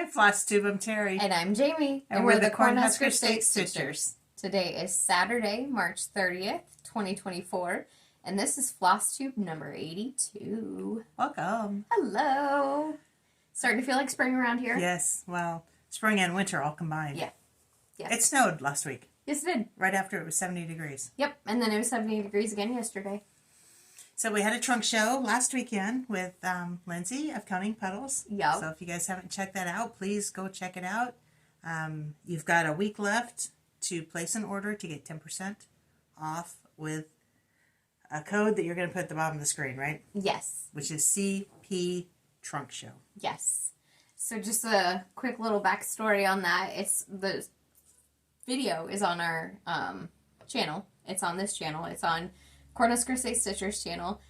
Flosstube, I'm Terry. And I'm Jamie. And we're the Cornhusker State Stitchers. Today is Saturday, March 30th, 2024. And this is Flosstube number 82. Welcome. Hello. Starting to feel like spring around here? Yes, well, spring and winter all combined. Yeah. It snowed last week. Yes, it did. Right after it was 70 degrees. Yep, and then it was 70 degrees again yesterday. So we had a trunk show last weekend with Lindsay of Counting Puddles. Yep. So if you guys haven't checked that out, please go check it out. You've got a week left to place an order to get 10% off with a code that you're going to put at the bottom of the screen, right? Yes. Which is CP Trunk Show. Yes. So just a quick little backstory on that. It's the video is on our channel. It's on this channel. It's on Cornhusker State Stitchers channel.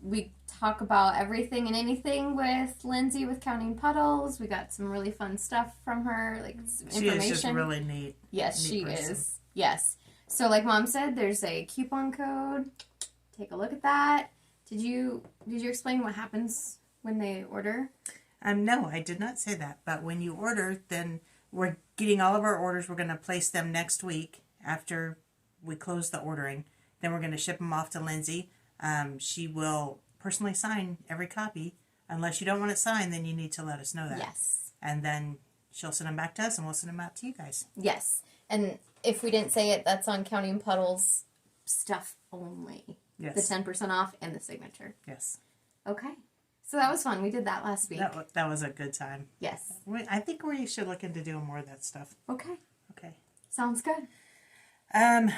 We talk about everything and anything with Lindsay with Counting Puddles. We got some really fun stuff from her, like some information. She is just really neat. Yes, neat she person. is. Yes. So like Mom said, there's a coupon code. Take a look at that. Did you explain what happens when they order? No, I did not say that. But when you order, then we're getting all of our orders. We're going to place them next week after we close the ordering. Then we're going to ship them off to Lindsay. She will personally sign every copy. Unless you don't want it signed, then you need to let us know that. Yes. And then she'll send them back to us, and we'll send them out to you guys. Yes. And if we didn't say it, that's on Counting Puddles stuff only. Yes. The 10% off and the signature. Yes. Okay. So that was fun. We did that last week. That was a good time. Yes. I think we should look into doing more of that stuff. Okay. Okay. Sounds good.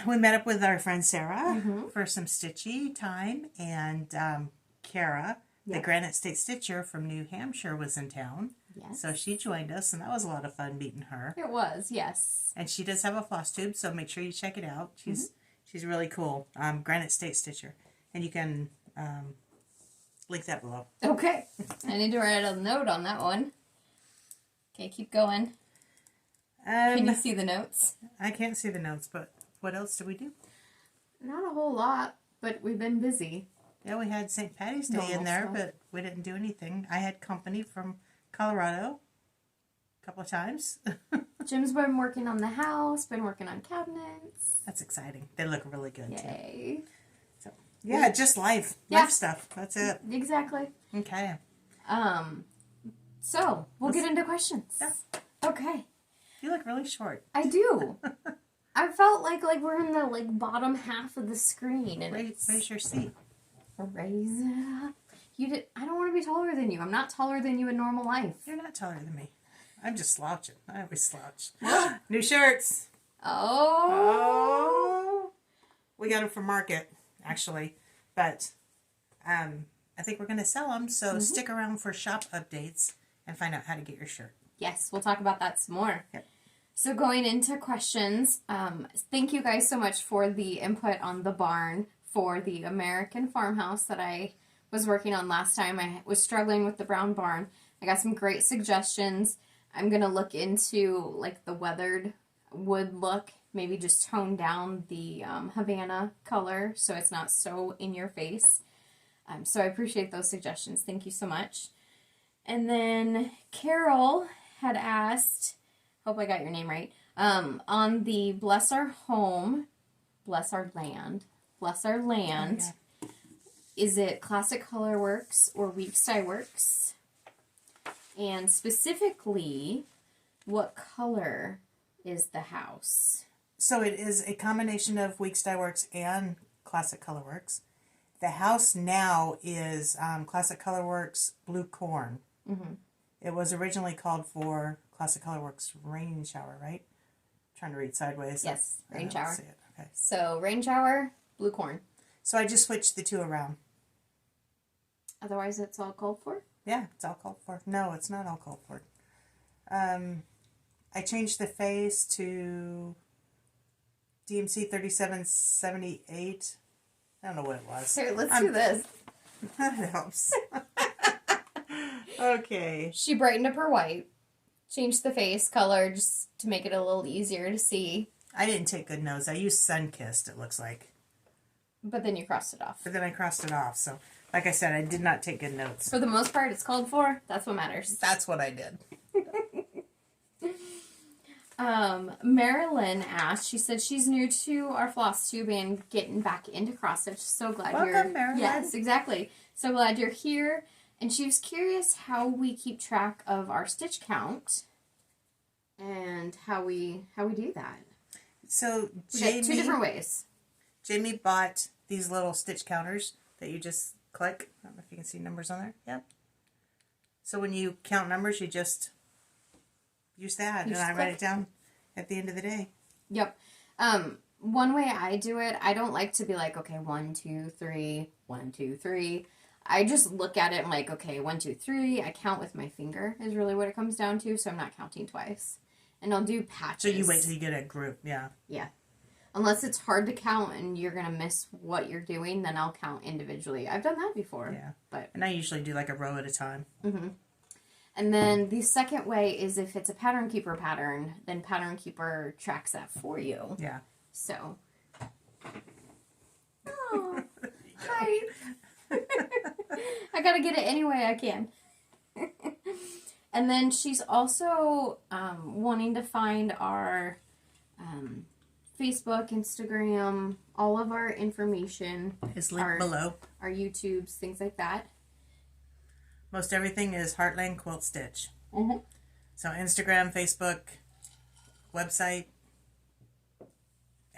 We met up with our friend Sarah for some stitchy time, and Kara, the Granite State Stitcher from New Hampshire, was in town. Yes. So she joined us, and that was a lot of fun meeting her. It was, yes. And she does have a Flosstube, so make sure you check it out. She's really cool. Granite State Stitcher. And you can link that below. Okay. I need to write a note on that one. Okay, keep going. Can you see the notes? I can't see the notes, but what else did we do? Not a whole lot, but we've been busy. Yeah, we had St. Patty's Day in there, but we didn't do anything. I had company from Colorado a couple of times. Jim's been working on the house, been working on cabinets. That's exciting. They look really good, Yay. too. So, yeah, just life. Life stuff. That's it. Exactly. Okay. So, we'll get into questions. Yeah. Okay. You look really short. I do. I felt like we're in the bottom half of the screen. And Raise your seat. Raise it up. I don't want to be taller than you. I'm not taller than you in normal life. You're not taller than me. I'm just slouching. I always slouch. New shirts. Oh. We got them from Market, actually. But I think we're going to sell them. So stick around for shop updates and find out how to get your shirt. Yes, we'll talk about that some more. Yep. So going into questions, thank you guys so much for the input on the barn for the American farmhouse that I was working on last time. I was struggling with the brown barn. I got some great suggestions. I'm going to look into the weathered wood look, maybe just tone down the Havana color so it's not so in your face. So I appreciate those suggestions. Thank you so much. And then Carol had asked, hope I got your name right, on the Bless Our Home, Bless Our Land, is it Classic Colorworks or Weeks Dye Works? And specifically, what color is the house? So it is a combination of Weeks Dye Works and Classic Colorworks. The house now is Classic Colorworks Blue Corn. Mm-hmm. It was originally called for Classic Colorworks Rain Shower, right? I'm trying to read sideways. Yes, Rain Shower. See it. Okay. So Rain Shower, Blue Corn. So I just switched the two around. Otherwise, it's all called for? Yeah, it's all called for. No, it's not all called for. I changed the face to DMC 3778. I don't know what it was. Here, let's do this. That helps. Okay. She brightened up her white, changed the face color just to make it a little easier to see. I didn't take good notes. I used Sunkissed, it looks like. But then you crossed it off. But then I crossed it off, so like I said, I did not take good notes. For the most part, it's called for. That's what matters. That's what I did. Marilyn asked, she said she's new to our Flosstube and getting back into cross stitch. So glad you're... Welcome, Marilyn. Yes, exactly. So glad you're here. And she was curious how we keep track of our stitch count and how we do that. So Jamie, 2 different ways. Jamie bought these little stitch counters that you just click. I don't know if you can see numbers on there. Yep. So when you count numbers, you just use that, and I write it down at the end of the day. Yep. One way I do it, I don't like to be like, okay, 1, 2, 3, 1, 2, 3. I just look at it and like, okay, 1, 2, 3. I count with my finger is really what it comes down to, so I'm not counting twice. And I'll do patches. So you wait till you get a group, yeah. Yeah. Unless it's hard to count and you're going to miss what you're doing, then I'll count individually. I've done that before. Yeah. And I usually do like a row at a time. Mm-hmm. And then the second way is if it's a Pattern Keeper pattern, then Pattern Keeper tracks that for you. Yeah. So. Oh, hi. I gotta get it any way I can. And then she's also wanting to find our Facebook, Instagram, all of our information. Is linked below. Our YouTubes, things like that. Most everything is Heartland Quilt Stitch. Mm-hmm. So Instagram, Facebook, website,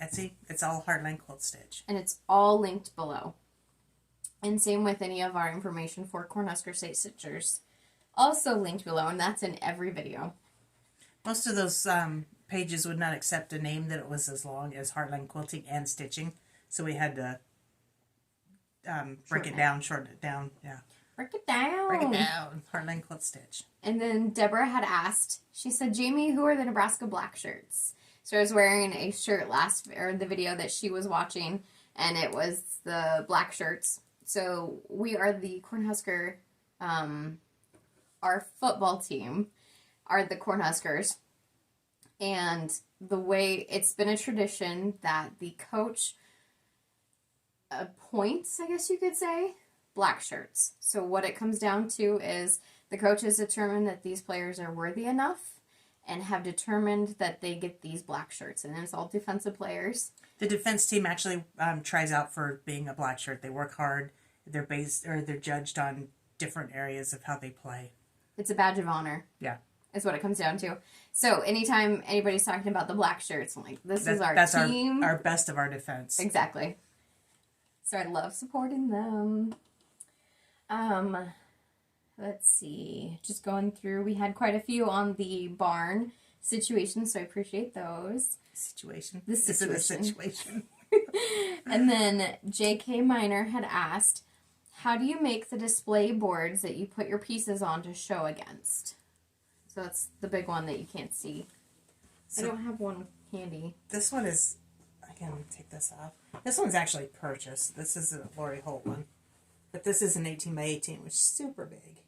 Etsy, it's all Heartland Quilt Stitch. And it's all linked below. And same with any of our information for Cornhusker State Stitchers. Also linked below, and that's in every video. Most of those pages would not accept a name that it was as long as Heartland Quilting and Stitching. So we had to shorten it down, yeah. Break it down. Break it down. Heartland Quilt Stitch. And then Deborah had asked, she said, Jamie, who are the Nebraska black shirts? So I was wearing a shirt the video that she was watching, and it was the black shirts. So we are the Cornhusker, our football team are the Cornhuskers. And the way it's been a tradition that the coach appoints, I guess you could say, black shirts. So what it comes down to is the coach has determined that these players are worthy enough and have determined that they get these black shirts. And it's all defensive players. The defense team actually tries out for being a black shirt. They work hard. They're judged on different areas of how they play. It's a badge of honor. Yeah. Is what it comes down to. So anytime anybody's talking about the black shirts, I'm like, that's our team. That's our best of our defense. Exactly. So I love supporting them. Let's see. Just going through. We had quite a few on the barn situation, so I appreciate those. Situation. The situation. Is it a situation? And then J.K. Miner had asked, how do you make the display boards that you put your pieces on to show against? So that's the big one that you can't see. So I don't have one handy. This one is, I can take this off. This one's actually purchased. This is a Lori Holt one. But this is an 18 by 18, which is super big.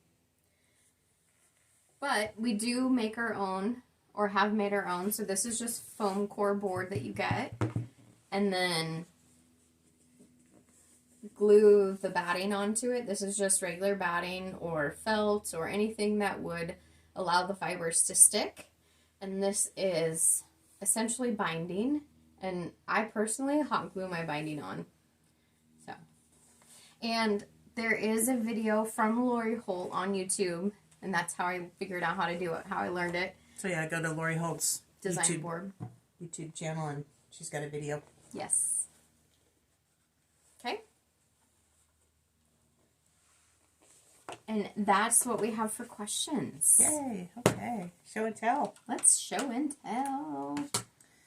But we do make our own, or have made our own. So this is just foam core board that you get. And then glue the batting onto it. This is just regular batting or felt or anything that would allow the fibers to stick. And this is essentially binding. And I personally hot glue my binding on. So, and there is a video from Lori Holt on YouTube. And that's how I figured out how to do it, how I learned it. So yeah, go to Lori Holt's design board YouTube channel, and she's got a video. Yes. Okay. And that's what we have for questions. Yay, okay. Show and tell. Let's show and tell.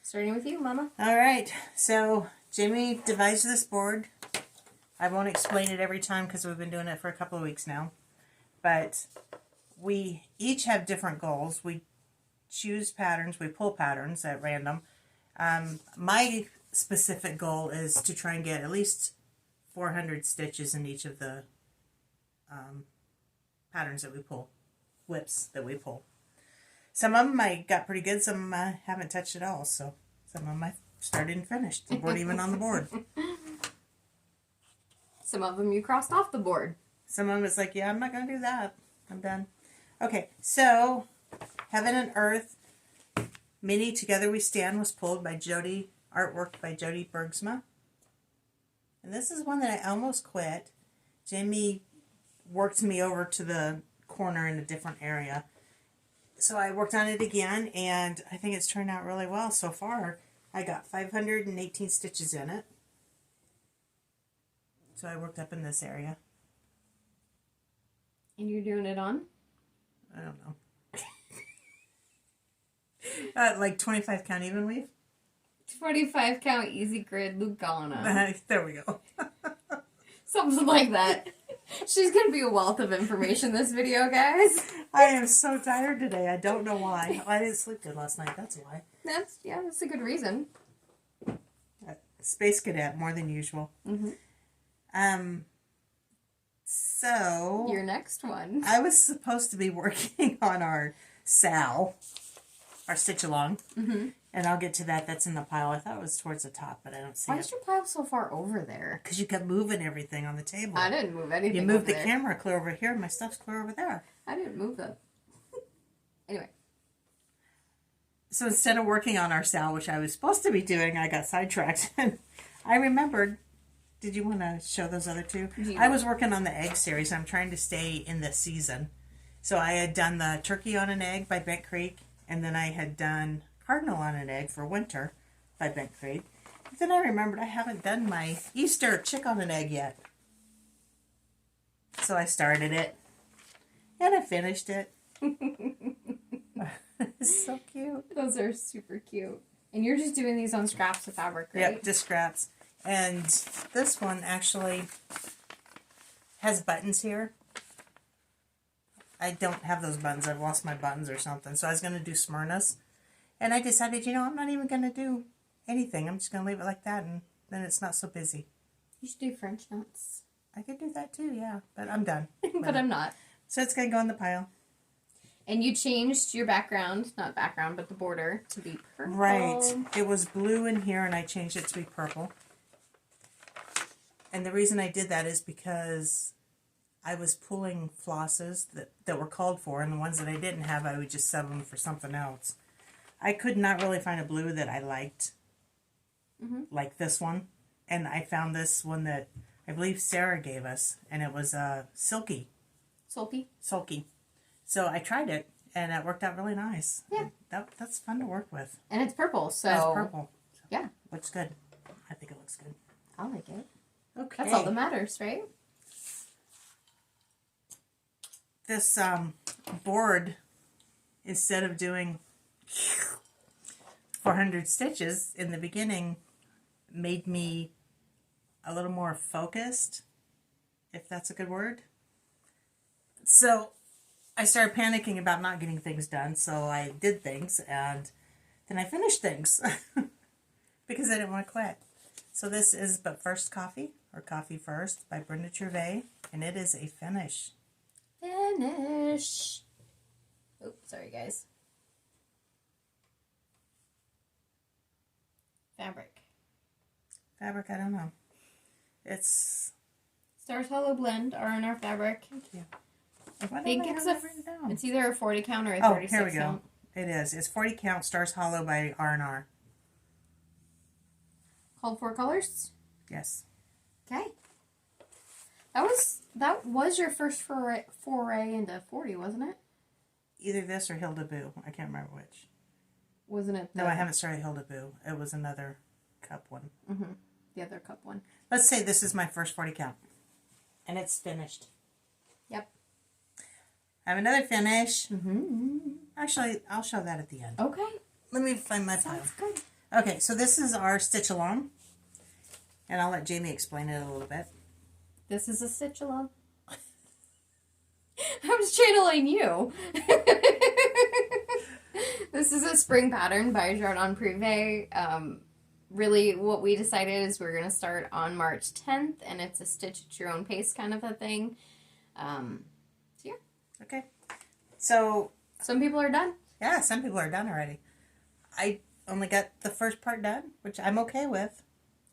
Starting with you, Mama. All right. So Jamie devised this board. I won't explain it every time because we've been doing it for a couple of weeks now. But we each have different goals. We choose patterns. We pull patterns at random. My specific goal is to try and get at least 400 stitches in each of the patterns that we pull, whips that we pull. Some of them I got pretty good, some of them I haven't touched at all, so some of them I started and finished. They weren't even on the board. Some of them you crossed off the board. Some of them it's like, yeah, I'm not going to do that. I'm done. Okay, so Heaven and Earth Mini Together We Stand was pulled by Jody, artwork by Jody Bergsma. And this is one that I almost quit. Jamie worked me over to the corner in a different area. So I worked on it again, and I think it's turned out really well so far. I got 518 stitches in it. So I worked up in this area. And you're doing it on? I don't know. Like 25 count even weave. 25 count easy grid Lugana. There we go. Something like that. She's going to be a wealth of information this video, guys. I am so tired today. I don't know why. I didn't sleep good last night. That's why. That's a good reason. Space Cadet more than usual. Mm-hmm. So your next one. I was supposed to be working on our Sal, our stitch along, and I'll get to that. That's in the pile. I thought it was towards the top, but I don't see Why it. is your pile so far over there? Because you kept moving everything on the table. I didn't move anything. You moved over the there. camera clear over here. My stuff's clear over there. I didn't move them. Anyway. So instead of working on our Sal, which I was supposed to be doing, I got sidetracked. And I remembered. Did you want to show those other two? I was working on the egg series. I'm trying to stay in the season. So I had done the Turkey on an Egg by Bent Creek, and then I had done Cardinal on an Egg for winter by Bent Creek. But then I remembered I haven't done my Easter Chick on an Egg yet. So I started it, and I finished it. It's so cute. Those are super cute. And you're just doing these on scraps of fabric, right? Yep, just scraps. And this one actually has buttons here. I don't have those buttons. I've lost my buttons or something. So I was going to do Smyrna's. And I decided, I'm not even going to do anything. I'm just going to leave it like that, and then it's not so busy. You should do French knots. I could do that too, yeah. But I'm done. But I'm not. So it's going to go in the pile. And you changed your background, not background, but the border to be purple. Right. It was blue in here, and I changed it to be purple. And the reason I did that is because I was pulling flosses that were called for, and the ones that I didn't have, I would just sell them for something else. I could not really find a blue that I liked, like this one. And I found this one that I believe Sarah gave us, and it was silky. Sulky. So I tried it, and it worked out really nice. Yeah. That's fun to work with. And it's purple, so... It's purple. So yeah. Looks good. I think it looks good. I like it. Okay. That's all that matters, right? This board, instead of doing 400 stitches in the beginning, made me a little more focused, if that's a good word. So I started panicking about not getting things done, so I did things, and then I finished things because I didn't want to quit. So this is But First Coffee, or Coffee First, by Brenda Gervais, and it is a finish. Finish. Oh, sorry, guys. Fabric, I don't know. It's... Stars Hollow Blend, R&R fabric. Thank you. I think it's either a 40 count or a 36 count. Oh, here we go. count. It is. It's 40 count, Stars Hollow by R&R. Called for colors? Yes. Okay. That was your first foray into 40, wasn't it? Either this or Hilda Boo. I can't remember which. Wasn't it? No, I haven't started Hilda Boo. It was another cup one. Mm-hmm. The other cup one. Let's say this is my first 40 count. And it's finished. Yep. I have another finish. Mm-hmm. Actually, I'll show that at the end. Okay. Let me find my pile. Sounds good. Okay, so this is our stitch along. And I'll let Jamie explain it a little bit. This is a stitch along. I was channeling you. This is a spring pattern by Jardin Privé. Really, what we decided is we're going to start on March 10th, and it's a stitch at your own pace kind of a thing. So, yeah. Okay. So... Some people are done. Yeah, some people are done already. I only got the first part done, which I'm okay with.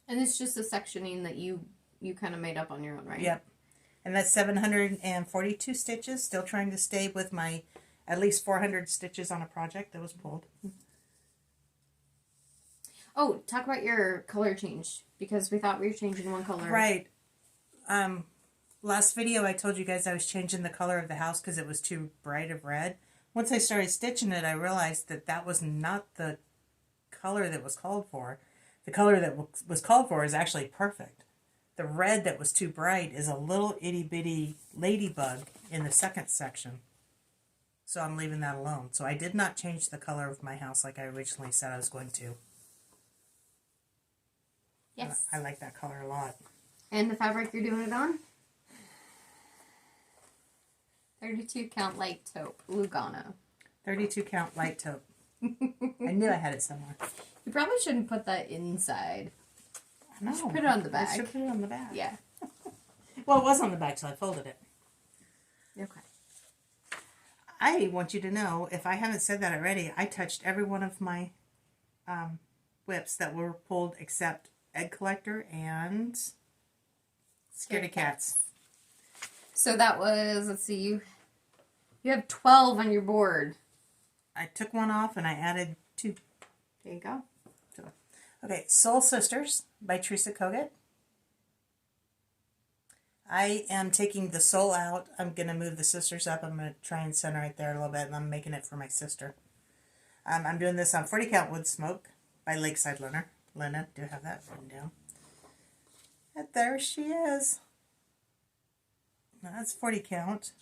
And it's just a sectioning that you kind of made up on your own, right? Yep. And that's 742 stitches. Still trying to stay with my at least 400 stitches on a project that was pulled. Oh, talk about your color change, because we thought we were changing one color. Right. Last video I told you guys I was changing the color of the house because it was too bright of red. Once I started stitching it, I realized that that was not the color that was called for. The color that was called for is actually perfect. The red that was too bright is a little itty-bitty ladybug in the second section. So I'm leaving that alone. So I did not change the color of my house like I originally said I was going to. Yes. I like that color a lot. And the fabric you're doing it on? 32 count light taupe, Lugano. 32 count light taupe. I knew I had it somewhere. You probably shouldn't put that inside. No. You should put it on the back. I should put it on the back. Yeah. Well, it was on the back, so I folded it. Okay. I want you to know, if I haven't said that already, I touched every one of my whips that were pulled except Egg Collector and Scaredy Cats. So that was, let's see, you have 12 on your board. I took one off and I added 2. There you go. Okay, Soul Sisters by Teresa Kogut. I am taking the soul out. I'm going to move the sisters up. I'm going to try and center right there a little bit, and I'm making it for my sister. I'm doing this on 40 count Wood Smoke by Lakeside Lena. Do I have that written down? And there she is. Now that's 40 count.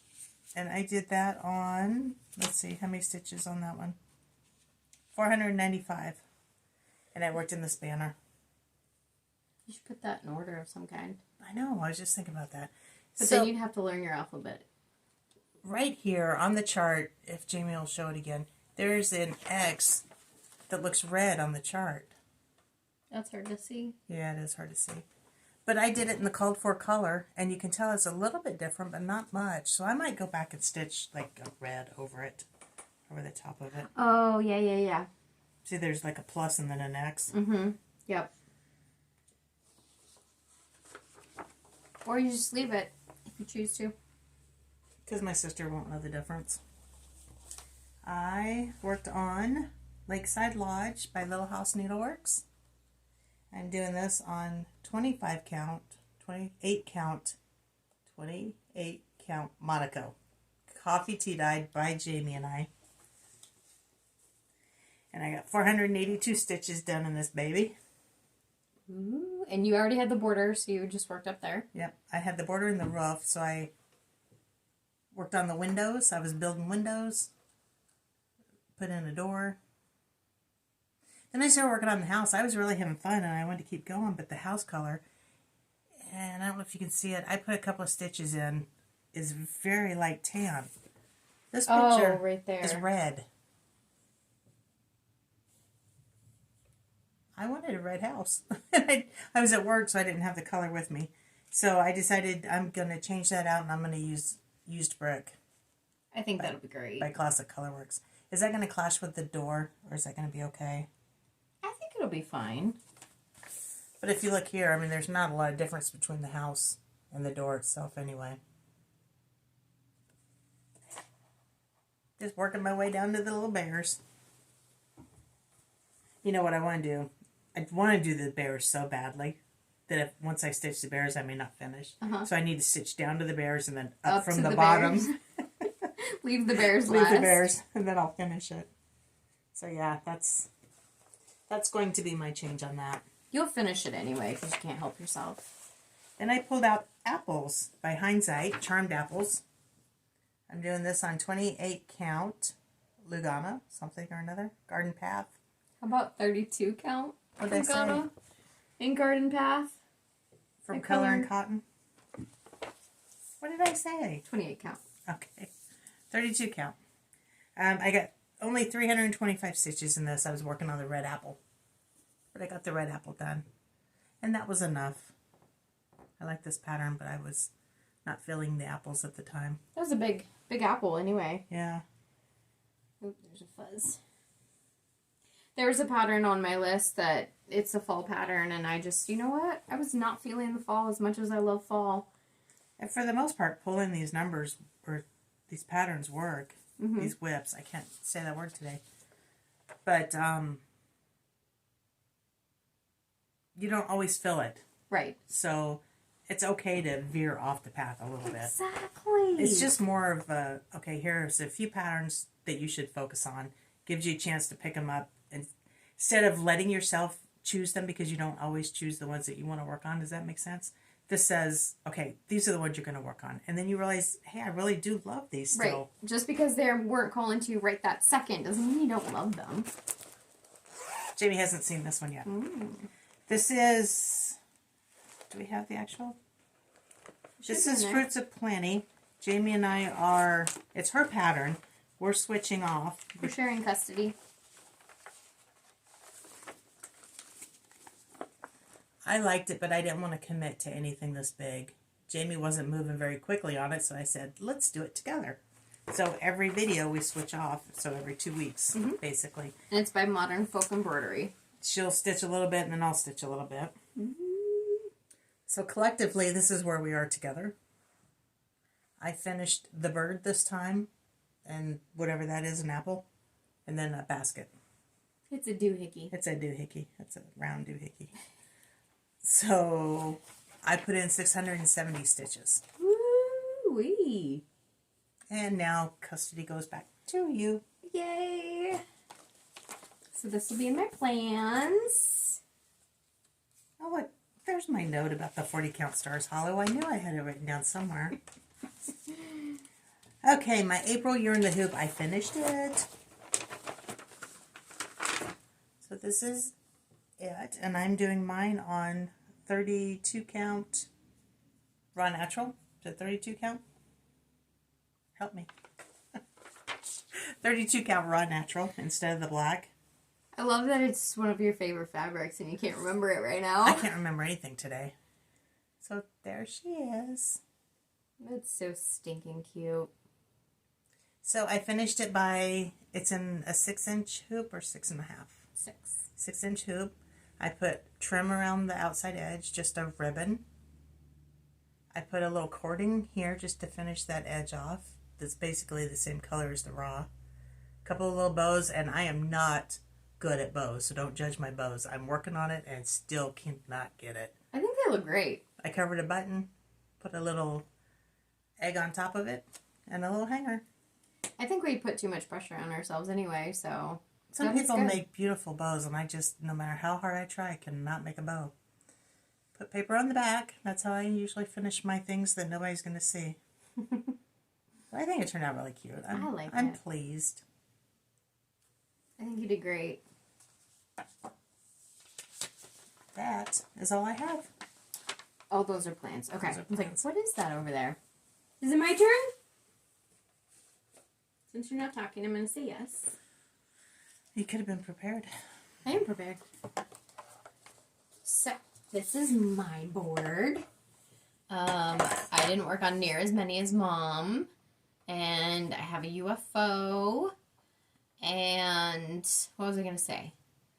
And I did that on, let's see, how many stitches on that one? 495. And I worked in the spanner. You should put that in order of some kind. I know, I was just thinking about that. But then you'd have to learn your alphabet. Right here on the chart, if Jamie will show it again, there's an X that looks red on the chart. That's hard to see. Yeah, it is hard to see. But I did it in the called for color, and you can tell it's a little bit different, but not much. So I might go back and stitch like a red over it, over the top of it. Oh, yeah. See, there's like a plus and then an X. Mm-hmm. Yep. Or you just leave it if you choose to. Because my sister won't know the difference. I worked on Lakeside Lodge by Little House Needleworks. I'm doing this on 28 count Monaco. Coffee tea dyed by Jamie and I. And I got 482 stitches done in this baby. Ooh, and you already had the border, so you just worked up there. Yep, I had the border in the roof, so I worked on the windows. I was building windows, put in a door. Then I started working on the house. I was really having fun, and I wanted to keep going, but the house color, and I don't know if you can see it, I put a couple of stitches in, is very light tan. This picture right there is red. I wanted a red house. I was at work, so I didn't have the color with me. So I decided I'm going to change that out, and I'm going to use used brick. I think that'll be great. By Classic Colorworks. Is that going to clash with the door, or is that going to be okay? I think it'll be fine. But if you look here, I mean, there's not a lot of difference between the house and the door itself anyway. Just working my way down to the little bears. You know what I want to do? I want to do the bears so badly that if once I stitch the bears, I may not finish. So I need to stitch down to the bears and then up from the bottom. Leave the bears Leave last. the bears, and then I'll finish it. So yeah, that's going to be my change on that. You'll finish it anyway because you can't help yourself. Then I pulled out Apples by Hindsight, Charmed Apples. I'm doing this on 28 count Lugana, something or another, Garden Path. How about 32 count? What did I say? In Garden Path. From Color and Cotton. What did I say? 28 count. Okay. 32 count. I got only 325 stitches in this. I was working on the red apple. But I got the red apple done. And that was enough. I like this pattern, but I was not filling the apples at the time. That was a big apple anyway. Yeah. Oop, there's a fuzz. There's a pattern on my list that it's a fall pattern, and I just, you know what? I was not feeling the fall as much as I love fall. And for the most part, pulling these numbers or these patterns work. Mm-hmm. These whips. I can't say that word today. But you don't always fill it. Right. So it's okay to veer off the path a little bit. Exactly. It's just more of a, okay, here's a few patterns that you should focus on. Gives you a chance to pick them up. And instead of letting yourself choose them because you don't always choose the ones that you want to work on. Does that make sense? This says, okay, these are the ones you're going to work on. And then you realize, hey, I really do love these still. Right. Just because they weren't calling to you right that second doesn't mean you don't love them. Jamie hasn't seen this one yet. Mm. This is, do we have the actual? This is Fruits of Plenty. Jamie and I are, it's her pattern. We're switching off. We're sharing custody. I liked it, but I didn't want to commit to anything this big. Jamie wasn't moving very quickly on it, so I said, let's do it together. So every video we switch off, so every 2 weeks, basically. And it's by Modern Folk Embroidery. She'll stitch a little bit, and then I'll stitch a little bit. Mm-hmm. So collectively, this is where we are together. I finished the bird this time, and whatever that is, an apple, and then a basket. It's a doohickey. It's a doohickey. It's a round doohickey. So I put in 670 stitches. Woo-wee. And now custody goes back to you. Yay! So this will be in my plans. Oh, look, there's my note about the 40 count stars hollow. I knew I had it written down somewhere. Okay, my April Year in the Hoop. I finished it. So this is it. And I'm doing mine on 32 count raw natural. Is it 32 count? Help me. 32 count raw natural instead of the black. I love that it's one of your favorite fabrics and you can't remember it right now. I can't remember anything today. So there she is. That's so stinking cute. So I finished it by, it's in a 6-inch hoop or 6.5? 6. 6-inch hoop. I put trim around the outside edge, just a ribbon. I put a little cording here just to finish that edge off. That's basically the same color as the raw. A couple of little bows, and I am not good at bows, so don't judge my bows. I'm working on it and still cannot get it. I think they look great. I covered a button, put a little egg on top of it, and a little hanger. I think we put too much pressure on ourselves anyway, so... Some people make beautiful bows, and I just, no matter how hard I try, I cannot make a bow. Put paper on the back. That's how I usually finish my things that nobody's going to see. But I think it turned out really cute. I'm pleased. I think you did great. That is all I have. Oh, those are plants. Okay. Those are I was like, plants. what is that over there? Is it my turn? Since you're not talking, I'm going to say yes. You could have been prepared. I am prepared. So, this is my board. I didn't work on near as many as Mom. And I have a UFO. And what was I going to say?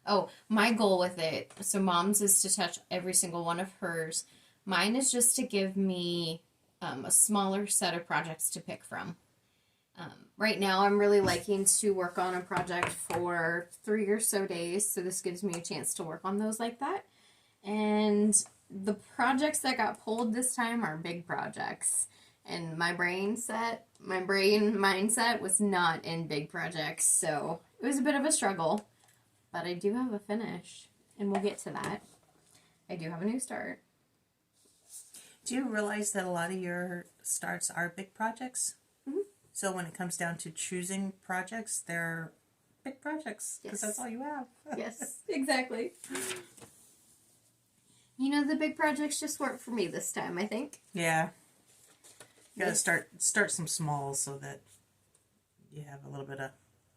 Oh, my goal with it. So Mom's is to touch every single one of hers. Mine is just to give me a smaller set of projects to pick from. Right now, I'm really liking to work on a project for 3 or so days, so this gives me a chance to work on those like that. And the projects that got pulled this time are big projects. And my brain mindset was not in big projects, so it was a bit of a struggle. But I do have a finish, and we'll get to that. I do have a new start. Do you realize that a lot of your starts are big projects? Mm-hmm. So when it comes down to choosing projects, they're big projects because that's all you have. Yes, exactly. You know, the big projects just weren't for me this time, I think. Yeah. You gotta start some smalls so that you have a little bit of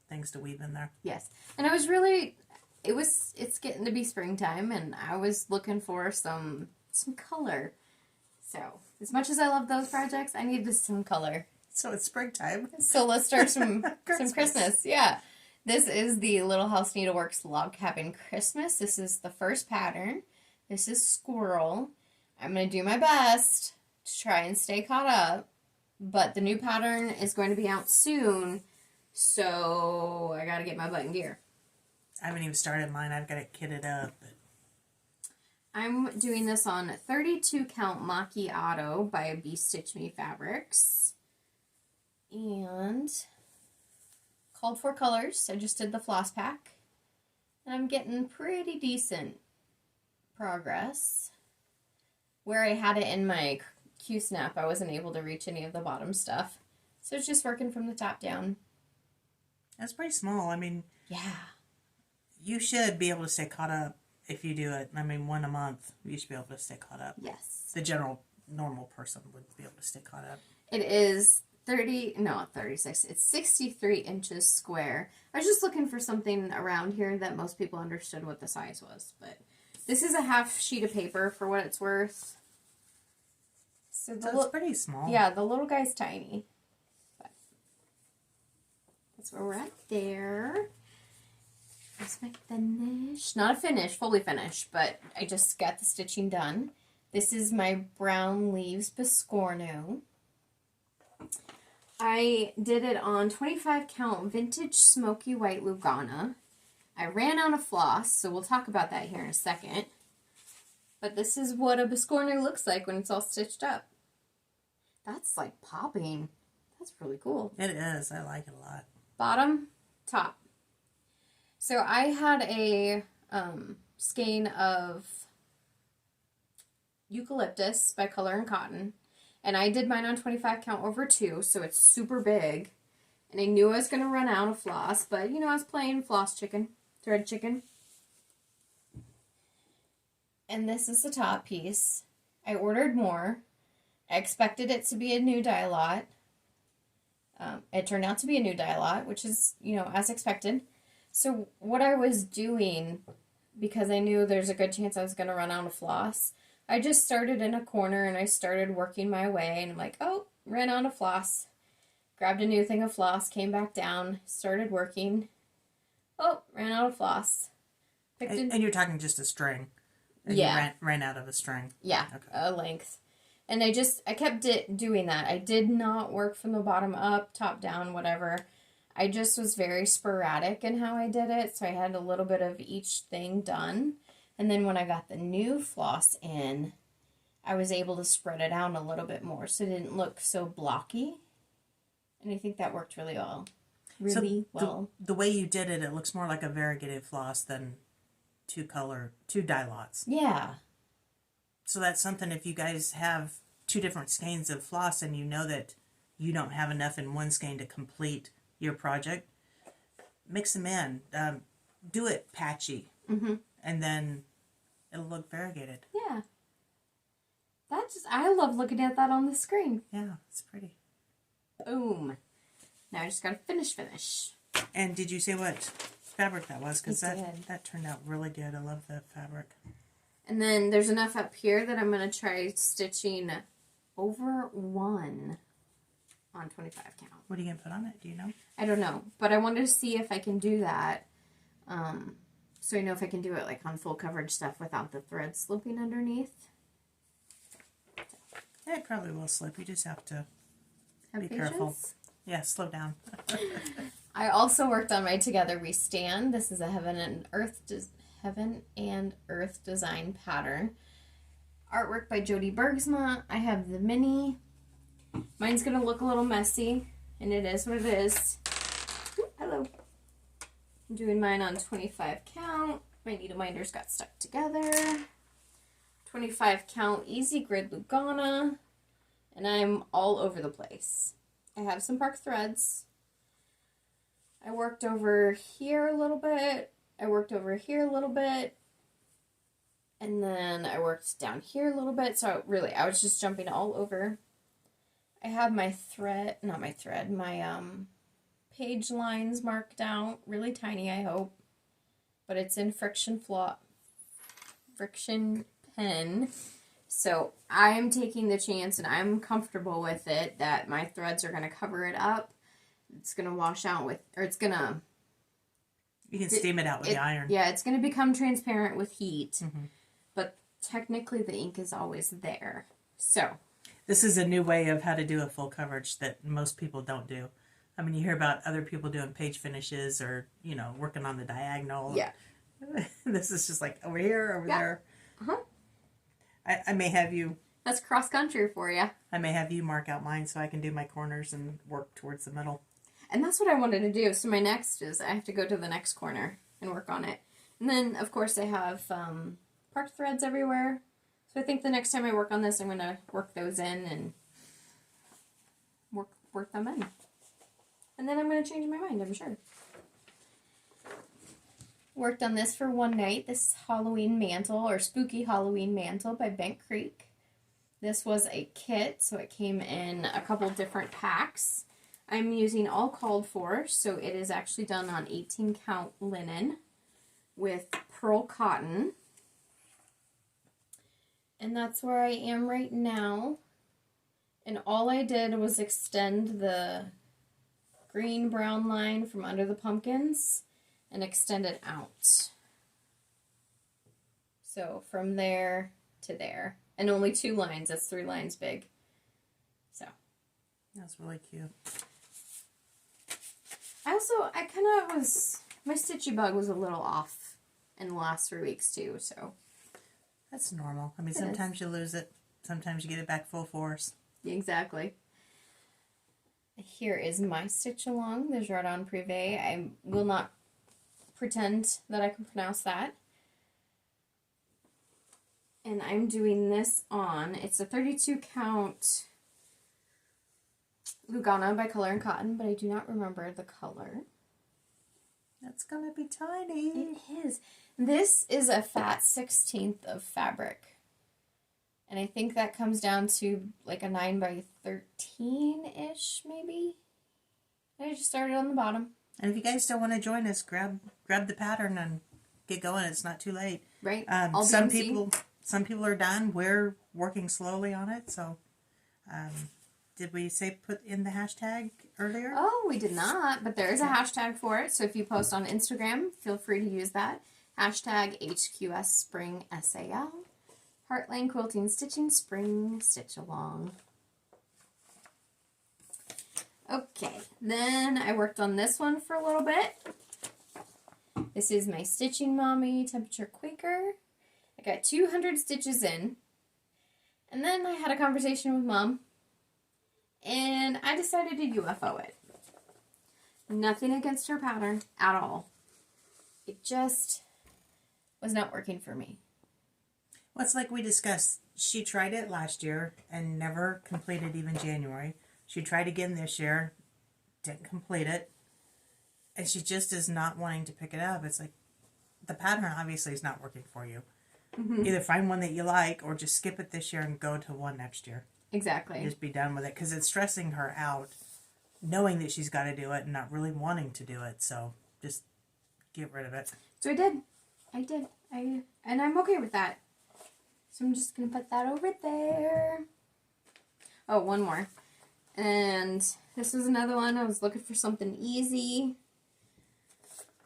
things to weave in there. Yes. And I was really, it's getting to be springtime, and I was looking for some color. So, as much as I love those projects, I needed some color. So it's springtime. So let's start some Christmas. Yeah. This is the Little House Needleworks Log Cabin Christmas. This is the first pattern. This is Squirrel. I'm going to do my best to try and stay caught up. But the new pattern is going to be out soon. So I got to get my butt in gear. I haven't even started mine. I've got it kitted up. But I'm doing this on 32 count Macchiato by Be Stitch Me Fabrics. And called for colors. I just did the floss pack. And I'm getting pretty decent progress. Where I had it in my Q-snap, I wasn't able to reach any of the bottom stuff. So it's just working from the top down. That's pretty small. I mean, yeah, you should be able to stay caught up if you do it. I mean, one a month, you should be able to stay caught up. Yes. The general, normal person would be able to stay caught up. It is 36. It's 63 inches square. I was just looking for something around here that most people understood what the size was. But this is a half sheet of paper for what it's worth. So it's pretty small. Yeah, the little guy's tiny. But that's where we're at there. Here's my finish. Not a finish, fully finished, but I just got the stitching done. This is my Brown Leaves Biscorno. I did it on 25 count Vintage Smoky White Lugana. I ran out of floss, so we'll talk about that here in a second. But this is what a Biscorno looks like when it's all stitched up. That's like popping. That's really cool. It is. I like it a lot. Bottom, top. So I had a skein of eucalyptus by Color and Cotton. And I did mine on 25 count over 2, so it's super big. And I knew I was going to run out of floss, but, you know, I was playing thread chicken. And this is the top piece. I ordered more. I expected it to be a new dye lot. It turned out to be a new dye lot, which is, you know, as expected. So what I was doing, because I knew there's a good chance I was going to run out of floss, I just started in a corner and I started working my way. And I'm like, oh, ran out of floss. Grabbed a new thing of floss, came back down, started working. Oh, ran out of floss. And you're talking just a string. And yeah. You ran out of a string. Yeah, okay. A length. And I kept doing that. I did not work from the bottom up, top down, whatever. I just was very sporadic in how I did it. So I had a little bit of each thing done. And then when I got the new floss in, I was able to spread it out a little bit more so it didn't look so blocky. And I think that worked really well. Well. The way you did it, it looks more like a variegated floss than two dye lots. Yeah. So that's something, if you guys have 2 different skeins of floss and you know that you don't have enough in one skein to complete your project, mix them in. Do it patchy. Mm-hmm. And then it'll look variegated. Yeah. I love looking at that on the screen. Yeah, it's pretty. Boom. Now I just got to finish. And did you say what fabric that was? Because that turned out really good. I love the fabric. And then there's enough up here that I'm going to try stitching over 1 on 25 count. What are you going to put on it? Do you know? I don't know. But I wanted to see if I can do that. So I know if I can do it like on full coverage stuff without the thread slipping underneath. It probably will slip. You just have to be careful. Yeah, slow down. I also worked on my Together We Stand. This is a Heaven and Earth design pattern. Artwork by Jody Bergsma. I have the mini. Mine's going to look a little messy, and it is what it is. Ooh, hello. I'm doing mine on 25 count. My needle minders got stuck together. 25 count Easy Grid Lugana. And I'm all over the place. I have some Park threads. I worked over here a little bit. I worked over here a little bit. And then I worked down here a little bit. So really, I was just jumping all over. I have my page lines marked out. Really tiny, I hope. But it's in friction pen. So I'm taking the chance, and I'm comfortable with it, that my threads are going to cover it up. It's going to wash out with, or it's going to... You can steam it out with the iron. Yeah, it's going to become transparent with heat. Mm-hmm. But technically the ink is always there. So... This is a new way of how to do a full coverage that most people don't do. I mean, you hear about other people doing page finishes or, you know, working on the diagonal. Yeah. This is just like over here, over there. Uh-huh. I may have you. That's cross country for you. I may have you mark out mine so I can do my corners and work towards the middle. And that's what I wanted to do. So my next is I have to go to the next corner and work on it. And then, of course, I have park threads everywhere. So I think the next time I work on this, I'm going to work those in and work them in. And then I'm going to change my mind, I'm sure. Worked on this for one night. This Halloween mantle, or Spooky Halloween mantle by Bent Creek. This was a kit, so it came in a couple different packs. I'm using all called for, so it is actually done on 18 count linen with pearl cotton. And that's where I am right now. And all I did was extend the green-brown line from under the pumpkins and extend it out. So from there to there. And only 2 lines. That's 3 lines big. So. That's really cute. I kind of was, my stitchy bug was a little off in the last 3 weeks too, so. That's normal. I mean, sometimes you lose it. Sometimes you get it back full force. Exactly. Here is my stitch along, the Jardin Privé. I will not pretend that I can pronounce that. And I'm doing this on, it's a 32 count Lugana by Color and Cotton, but I do not remember the color. That's gonna be tiny. It is. This is a fat 16th of fabric. And I think that comes down to like a 9 by 13-ish, maybe. I just started on the bottom. And if you guys don't want to join us, grab the pattern and get going. It's not too late. Right. Some people are done. We're working slowly on it. So, did we say put in the hashtag earlier? Oh, we did not, but there is a hashtag for it. So if you post on Instagram, feel free to use that. Hashtag HQS Spring SAL. Heartland Quilting Stitching Spring Stitch Along. Okay, then I worked on this one for a little bit. This is my Stitching Mommy Temperature Quaker. I got 200 stitches in. And then I had a conversation with Mom. And I decided to UFO it. Nothing against her pattern at all. It just was not working for me. Well, it's like we discussed. She tried it last year and never completed even January. She tried again this year, didn't complete it. And she just is not wanting to pick it up. It's like, the pattern obviously is not working for you. Mm-hmm. Either find one that you like or just skip it this year and go to one next year. Exactly. Just be done with it, because it's stressing her out knowing that she's got to do it and not really wanting to do it. So just get rid of it. So I did. And I'm okay with that. So I'm just going to put that over there. Oh, one more. And this is another one. I was looking for something easy.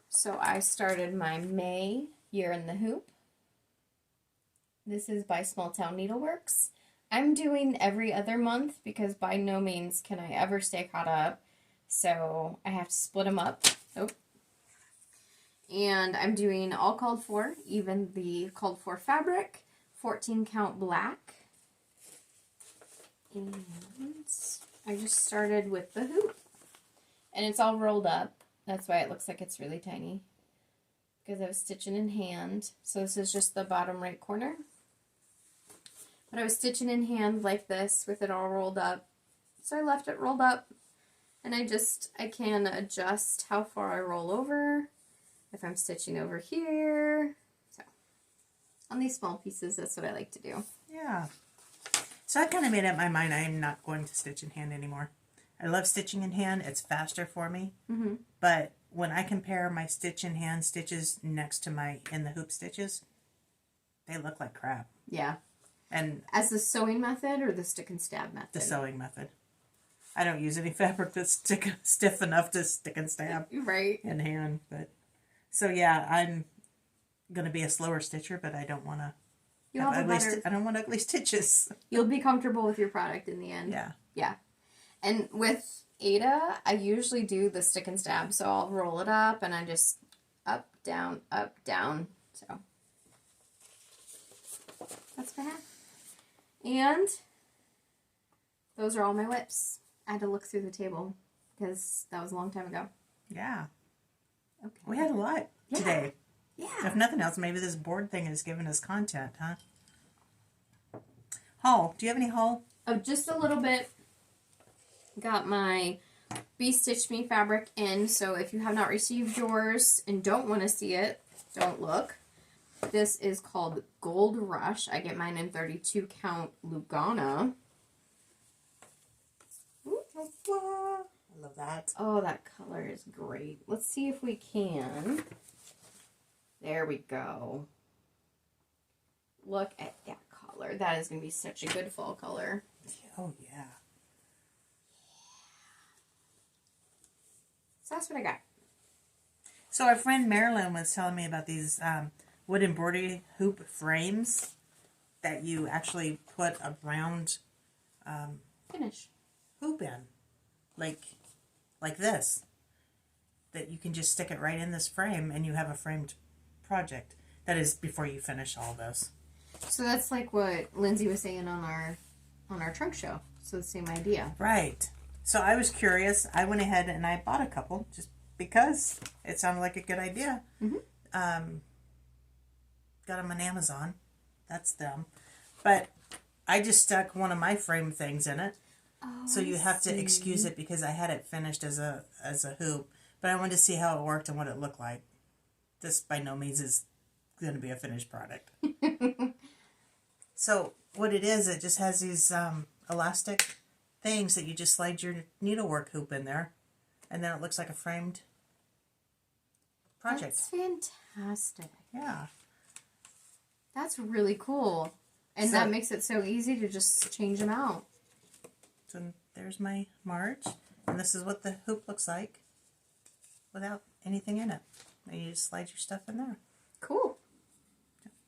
So I started my May Year in the Hoop. This is by Small Town Needleworks. I'm doing every other month because by no means can I ever stay caught up. So I have to split them up. Oh. And I'm doing all called for, even the called for fabric, 14 count black. And I just started with the hoop. And it's all rolled up. That's why it looks like it's really tiny. Because I was stitching in hand. So this is just the bottom right corner. But I was stitching in hand like this with it all rolled up. So I left it rolled up. And I can adjust how far I roll over. If I'm stitching over here. So on these small pieces, that's what I like to do. Yeah. So I kind of made up my mind. I am not going to stitch in hand anymore. I love stitching in hand. It's faster for me. Mm-hmm. But when I compare my stitch in hand stitches next to my in the hoop stitches, they look like crap. Yeah. And as the sewing method or the stick and stab method? The sewing method. I don't use any fabric that's stiff enough to stick and stab right in hand. But so yeah, I'm gonna be a slower stitcher, but I don't want to. I don't want ugly stitches. You'll be comfortable with your product in the end. Yeah. Yeah. And with Ada, I usually do the stick and stab, so I'll roll it up and I just up, down, so that's for that. And those are all my whips. I had to look through the table because that was a long time ago. Yeah. Okay. We had a lot today. Yeah. If nothing else, maybe this board thing has given us content, huh? Haul. Do you have any haul? Oh, just a little bit. Got my Be Stitch Me fabric in, so if you have not received yours and don't want to see it, don't look. This is called Gold Rush. I get mine in 32 count Lugana. I love that. Oh, that color is great. Let's see if we can. There we go. Look at that color. That is going to be such a good fall color. Oh, yeah. So that's what I got. So our friend Marilyn was telling me about these wood embroidery hoop frames that you actually put a round Finish. hoop in, like this, that you can just stick it right in this frame and you have a framed project. That is before you finish all this. So that's like what Lindsay was saying on our trunk show. So the same idea. Right. So I was curious. I went ahead and I bought a couple just because it sounded like a good idea. Mm-hmm. Got them on Amazon. That's them. But I just stuck one of my frame things in it. Oh, So you have to excuse it because I had it finished as a hoop. But I wanted to see how it worked and what it looked like. This by no means is going to be a finished product. So what it is, it just has these elastic things that you just slide your needlework hoop in there. And then it looks like a framed project. That's fantastic. Yeah. That's really cool. And So- that makes it so easy to just change them out. So there's my March. And this is what the hoop looks like without anything in it. And you just slide your stuff in there. Cool.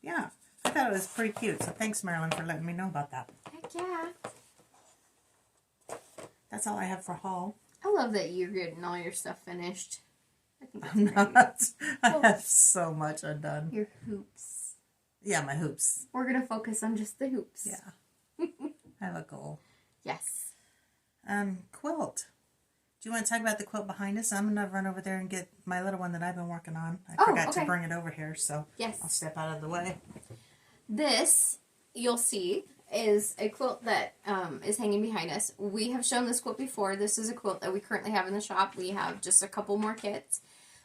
Yeah. I thought it was pretty cute. So thanks, Marilyn, for letting me know about that. Heck yeah. That's all I have for haul. I love that you're getting all your stuff finished. I think that's I'm great. not. I have so much undone. Your hoops. Yeah, my hoops. We're going to focus on just the hoops. Yeah. I have a goal. Yes. Quilt. Do you want to talk about the quilt behind us? I'm going to run over there and get my little one that I've been working on. I forgot to bring it over here, so Yes. I'll step out of the way. This, you'll see, is a quilt that is hanging behind us. We have shown this quilt before. This is a quilt that we currently have in the shop. We have just a couple more kits.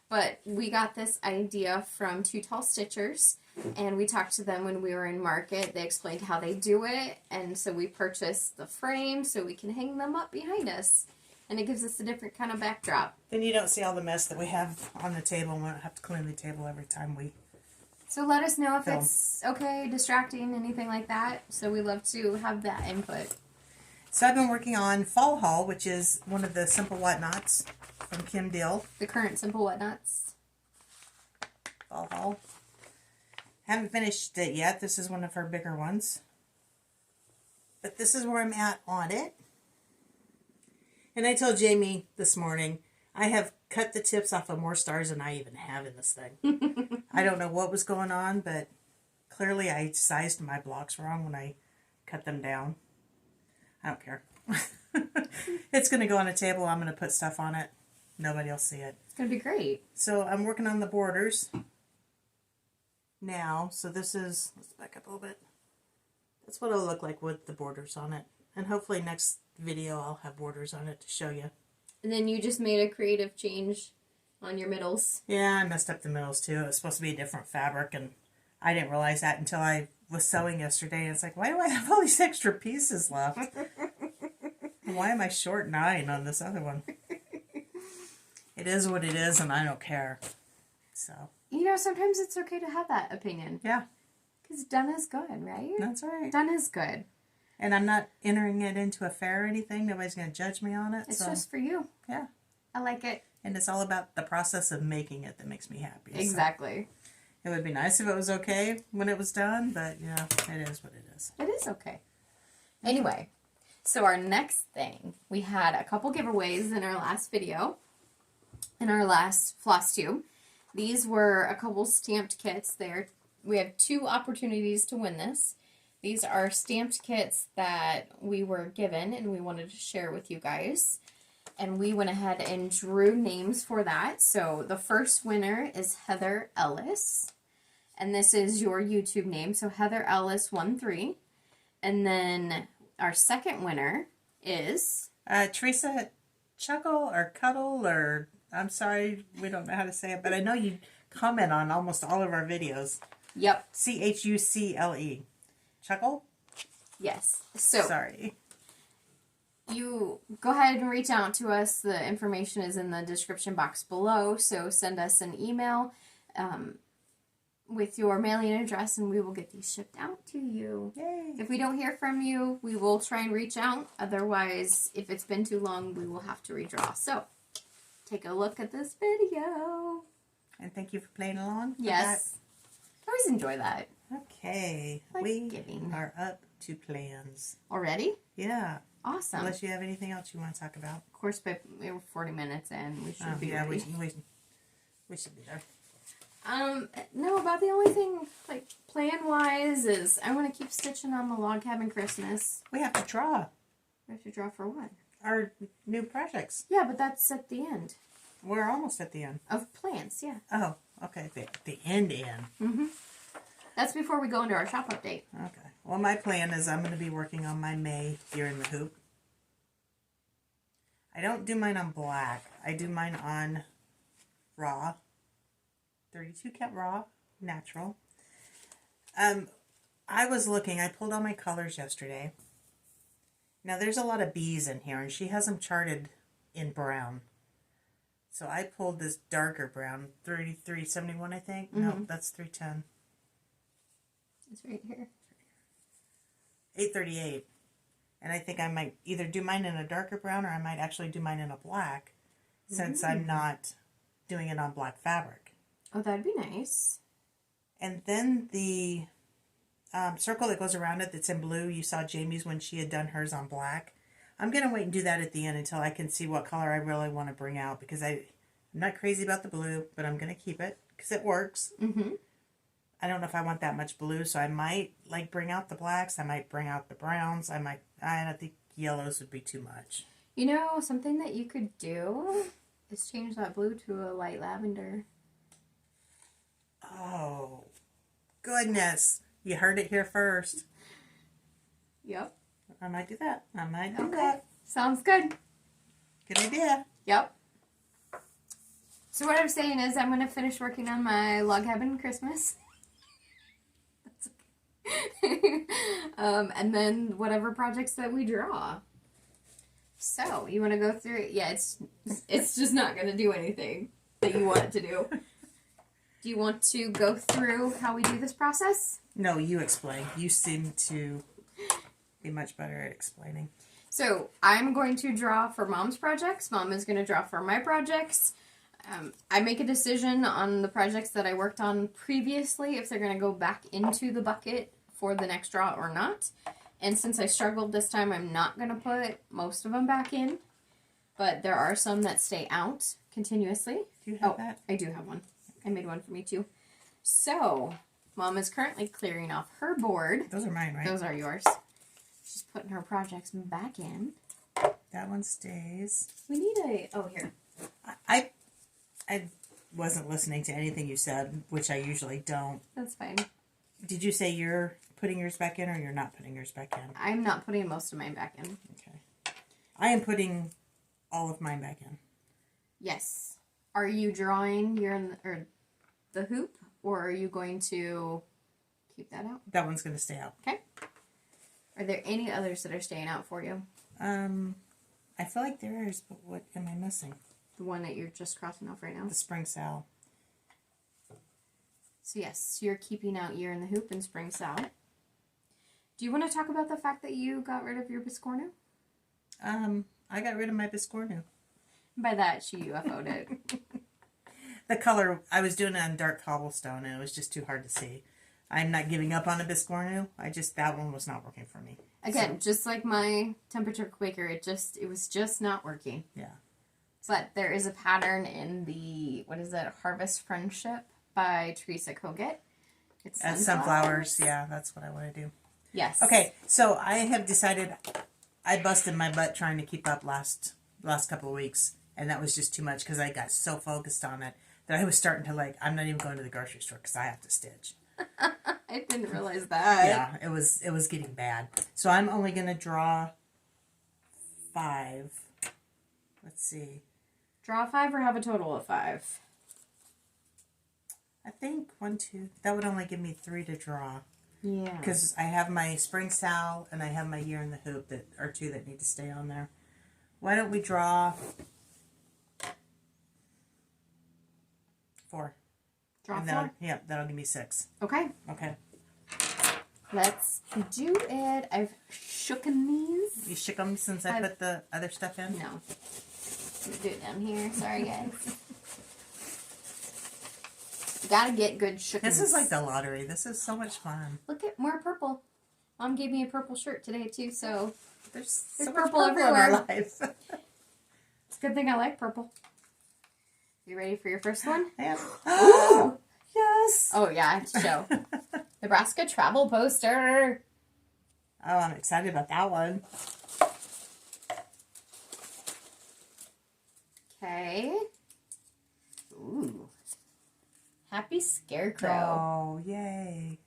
But we got this idea from Two Tall Stitchers, and we talked to them when we were in market. They explained how they do it, and so we purchased the frame so we can hang them up behind us. And it gives us a different kind of backdrop. Then you don't see all the mess that we have on the table, and we don't have to clean the table every time we... So let us know if Film. it's okay, distracting, anything like that. So we love to have that input. So I've been working on Fall Haul, which is one of the Simple Whatnots from Kim Deal. The current Simple Whatnots. Fall Haul. Haven't finished it yet. This is one of her bigger ones. But this is where I'm at on it. And I told Jamie this morning, I have cut the tips off of more stars than I even have in this thing. I don't know what was going on, but clearly I sized my blocks wrong when I cut them down. I don't care. It's going to go on a table. I'm going to put stuff on it. Nobody will see it. It's going to be great. So I'm working on the borders now. So this is, let's back up a little bit. That's what it'll look like with the borders on it. And hopefully next video I'll have borders on it to show you. And then you just made a creative change on your middles. Yeah, I messed up the middles too. It was supposed to be a different fabric, and I didn't realize that until I was sewing yesterday. And it's like, why do I have all these extra pieces left? Why am I short 9 on this other one? It is what it is, and I don't care. So. You know, sometimes it's okay to have that opinion. Yeah. Because done is good, right? That's right. Done is good. And I'm not entering it into a fair or anything. Nobody's going to judge me on it. It's so, just for you. yeah. I like it. And it's all about the process of making it that makes me happy. Exactly. So it would be nice if it was okay when it was done, but yeah, it is what it is. It is okay. Anyway, so our next thing, we had a couple giveaways in our last video, in our last Flosstube. These were a couple stamped kits there. We have 2 opportunities to win this. These are stamped kits that we were given and we wanted to share with you guys. And we went ahead and drew names for that. So the first winner is Heather Ellis. And this is your YouTube name. So Heather Ellis 13. And then our second winner is... Teresa Chuckle or Cuddle or... I'm sorry, we don't know how to say it. But I know you comment on almost all of our videos. Yep. Chucle. Chuckle? Yes. So... Sorry. You go ahead and reach out to us. The information is in the description box below. So send us an email with your mailing address and we will get these shipped out to you. Yay. If we don't hear from you, we will try and reach out. Otherwise, if it's been too long, we will have to redraw. So take a look at this video. And thank you for playing along. Yes. I always enjoy that. Okay. Like we giving. are up to plans. Already? Yeah. Awesome. Unless you have anything else you want to talk about. Of course, but we're 40 minutes in. We should be ready. We should be there. No, about the only thing, like, plan-wise is I want to keep stitching on the Log Cabin Christmas. We have to draw. We have to draw for what? Our new projects. Yeah, but that's at the end. We're almost at the end. Of plans, yeah. Oh, okay. The end. Mm-hmm. That's before we go into our shop update. Okay. Well, my plan is I'm going to be working on my May here in the hoop. I don't do mine on black. I do mine on raw. 32 count raw, natural. I was looking. I pulled all my colors yesterday. Now, there's a lot of bees in here, and she has them charted in brown. So I pulled this darker brown, 3371, I think. Mm-hmm. No, that's 310. It's right here. 838. And I think I might either do mine in a darker brown or I might actually do mine in a black since I'm not doing it on black fabric. Oh, that'd be nice. And then the circle that goes around it that's in blue, you saw Jamie's when she had done hers on black. I'm going to wait and do that at the end until I can see what color I really want to bring out because I'm not crazy about the blue, but I'm going to keep it because it works. Mm-hmm. I don't know if I want that much blue, so I might like bring out the blacks. I might bring out the browns. I don't think yellows would be too much. You know, something that you could do is change that blue to a light lavender. Oh, goodness. You heard it here first. Yep. I might do that. I might do that. Sounds good. Good idea. Yep. So what I'm saying is I'm going to finish working on my Log Cabin Christmas. And then whatever projects that we draw. So, you want to go through it? Yeah, it's just not going to do anything that you want it to do. Do you want to go through how we do this process? No, you explain. You seem to be much better at explaining. So, I'm going to draw for Mom's projects. Mom is going to draw for my projects. I make a decision on the projects that I worked on previously if they're going to go back into the bucket for the next draw or not. And since I struggled this time, I'm not going to put most of them back in. But there are some that stay out continuously. Do you have that? I do have one. I made one for me too. So, Mom is currently clearing off her board. Those are mine, right? Those are yours. She's putting her projects back in. That one stays. We need here. I wasn't listening to anything you said, which I usually don't. That's fine. Did you say you're putting yours back in or you're not putting yours back in? I'm not putting most of mine back in. Okay. I am putting all of mine back in. Yes. Are you drawing the hoop, or are you going to keep that out? That one's going to stay out. Okay. Are there any others that are staying out for you? I feel like there is, but what am I missing? The one that you're just crossing off right now? The spring sal. So yes, you're keeping out year in the hoop and spring sal. Do you want to talk about the fact that you got rid of your biscornu? I got rid of my biscornu. By that, she UFO'd it. The color, I was doing it on dark cobblestone and it was just too hard to see. I'm not giving up on a biscornu. that one was not working for me. Again, just like my temperature Quaker, it was just not working. Yeah. But there is a pattern in the, Harvest Friendship by Teresa Koget. It's sunflowers. Yeah, that's what I want to do. Yes. Okay, so I have decided I busted my butt trying to keep up last couple of weeks, and that was just too much because I got so focused on it that I was starting to like, I'm not even going to the grocery store because I have to stitch. I didn't realize that. Yeah, it was getting bad. So I'm only going to draw 5. Let's see. Draw 5 or have a total of 5? I think 1, 2. That would only give me 3 to draw. Yeah. Because I have my spring sal and I have my year in the hoop that are 2 that need to stay on there. Why don't we draw 4? Draw And 4? Yeah, that'll give me 6. Okay. Okay. Let's do it. I've shooken these. You shook them since I put the other stuff in? No. Let me do it down here. Sorry, guys. You gotta get good shookens. This is like the lottery. This is so much fun. Look at more purple. Mom gave me a purple shirt today too, so There's there's so purple much purple in everywhere. our life. It's a good thing I like purple. You ready for your first one? Yeah. Oh, yes. Oh yeah, I have to show. Nebraska travel poster. Oh, I'm excited about that one. Okay. Ooh. Happy Scarecrow. Oh, yay.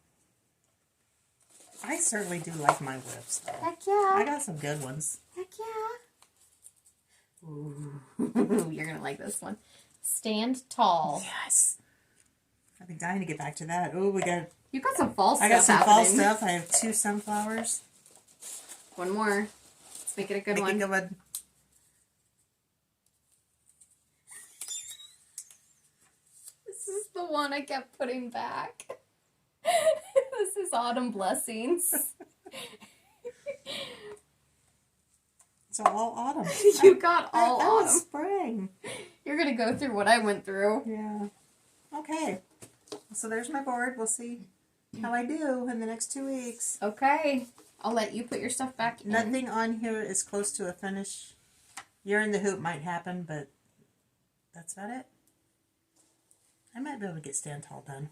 I certainly do like my whips, though. Heck yeah. I got some good ones. Heck yeah. Ooh. You're going to like this one. Stand tall. Yes. I've been dying to get back to that. Oh, we got... You got some fall stuff I got some happening. fall stuff. I have 2 sunflowers. One more. Let's make it a good one. Make a good one. This is the one I kept putting back. This is Autumn Blessings. It's all autumn. You got all I want autumn. spring. You're going to go through what I went through. Yeah. Okay. So there's my board. We'll see how I do in the next 2 weeks. Okay. I'll let you put your stuff back in. Nothing on here is close to a finish. Year in the hoop might happen, but that's about it. I might be able to get Stand Tall done.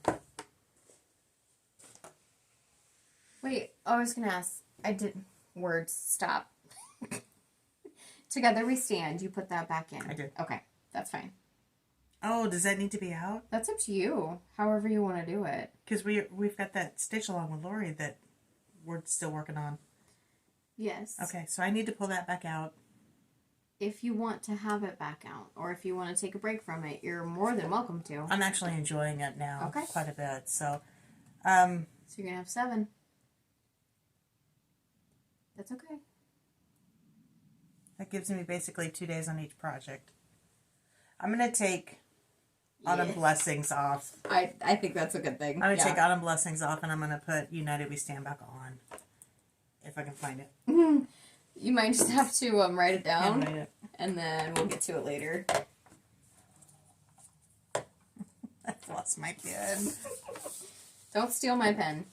Wait, I was going to ask. I didn't. Words, stop. Together we stand. You put that back in. I did. Okay, that's fine. Oh, does that need to be out? That's up to you. However you want to do it. Because we've got that stitch along with Lori that we're still working on. Yes. Okay, so I need to pull that back out. If you want to have it back out, or if you want to take a break from it, you're more than welcome to. I'm actually enjoying it now quite a bit. So, So you're going to have 7. That's okay. that gives me basically 2 days on each project. I'm going to take Autumn Blessings off. I think that's a good thing. I'm going to take Autumn Blessings off, and I'm going to put United We Stand back on. If I can find it. You might just have to write it down, Write it. and then we'll get to it later. I've lost my pen. Don't steal my pen.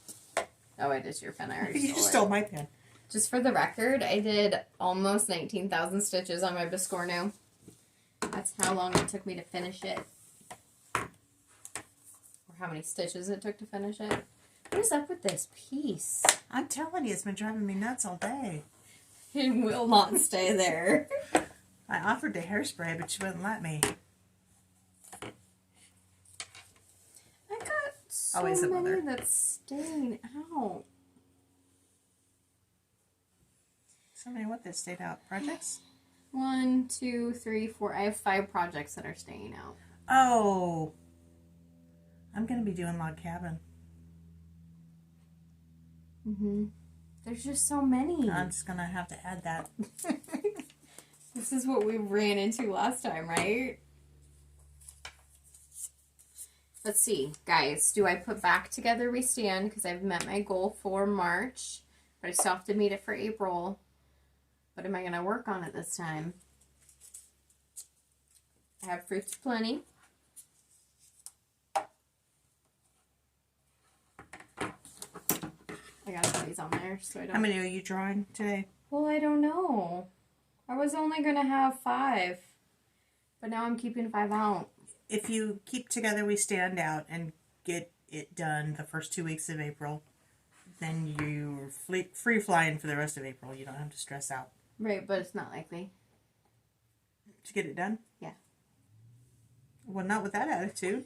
Oh, it is your pen. I already You stole it. stole my pen. Just for the record, I did almost 19,000 stitches on my Biscornu. That's how long it took me to finish it. Or how many stitches it took to finish it. What is up with this piece? I'm telling you, it's been driving me nuts all day. It will not stay there. I offered to hairspray, but she wouldn't let me. I got so Always a many mother. that's staying out. So many what that stayed out? Projects? 1, 2, 3, 4. I have 5 projects that are staying out. Oh. I'm going to be doing Log Cabin. There's just so many. I'm just going to have to add that. This is what we ran into last time, right? Let's see. Guys, do I put back Together We Stand because I've met my goal for March, but I still have to meet it for April. But am I going to work on it this time? I have Fruits Plenty. I gotta put these on there so I don't... How many are you drawing today? Well, I don't know. I was only going to have 5. But now I'm keeping 5 out. If you keep Together We Stand out and get it done the first 2 weeks of April, then you're free flying for the rest of April. You don't have to stress out. Right, but it's not likely. To get it done? Yeah. Well, not with that attitude.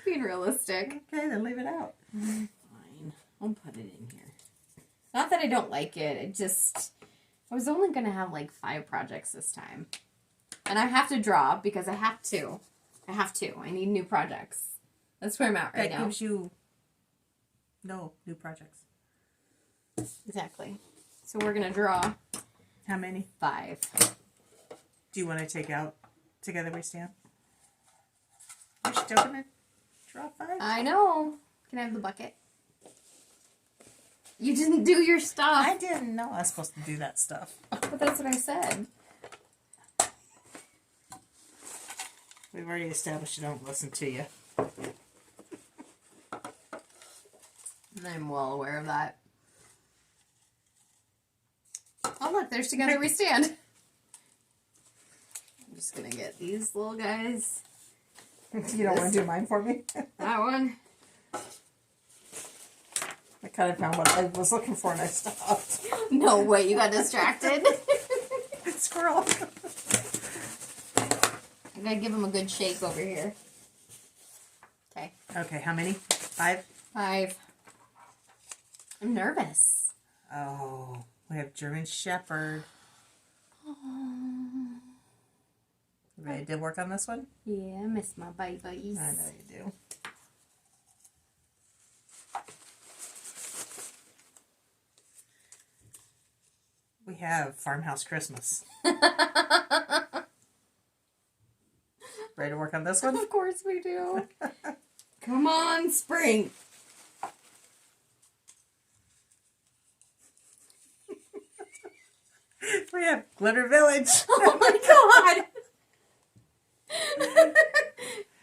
Being realistic. Okay, then leave it out. Fine. I'll put it in here. Not that I don't like it. I was only going to have like 5 projects this time. And I have to draw because I have to. I need new projects. That's where I'm at right now. That gives you no new projects. Exactly. So we're going to draw. How many? 5. Do you want to take out Together We Stand? You're still going to draw 5? I know. Can I have the bucket? You didn't do your stuff. I didn't know I was supposed to do that stuff. But that's what I said. We've already established you don't listen to you. And I'm well aware of that. Oh look, there's Together We Stand. I'm just gonna get these little guys. You don't want to do mine for me? That one. I kind of found what I was looking for and I stopped. No way, you got distracted. Squirrel. I gotta give him a good shake over here. Okay. Okay, how many? 5? 5. I'm nervous. Oh, we have German Shepherd. You ready to work on this one? Yeah, I miss my babies. I know you do. We have Farmhouse Christmas. Ready to work on this one? Of course we do. Come on, spring. We have Glitter Village. Oh my god.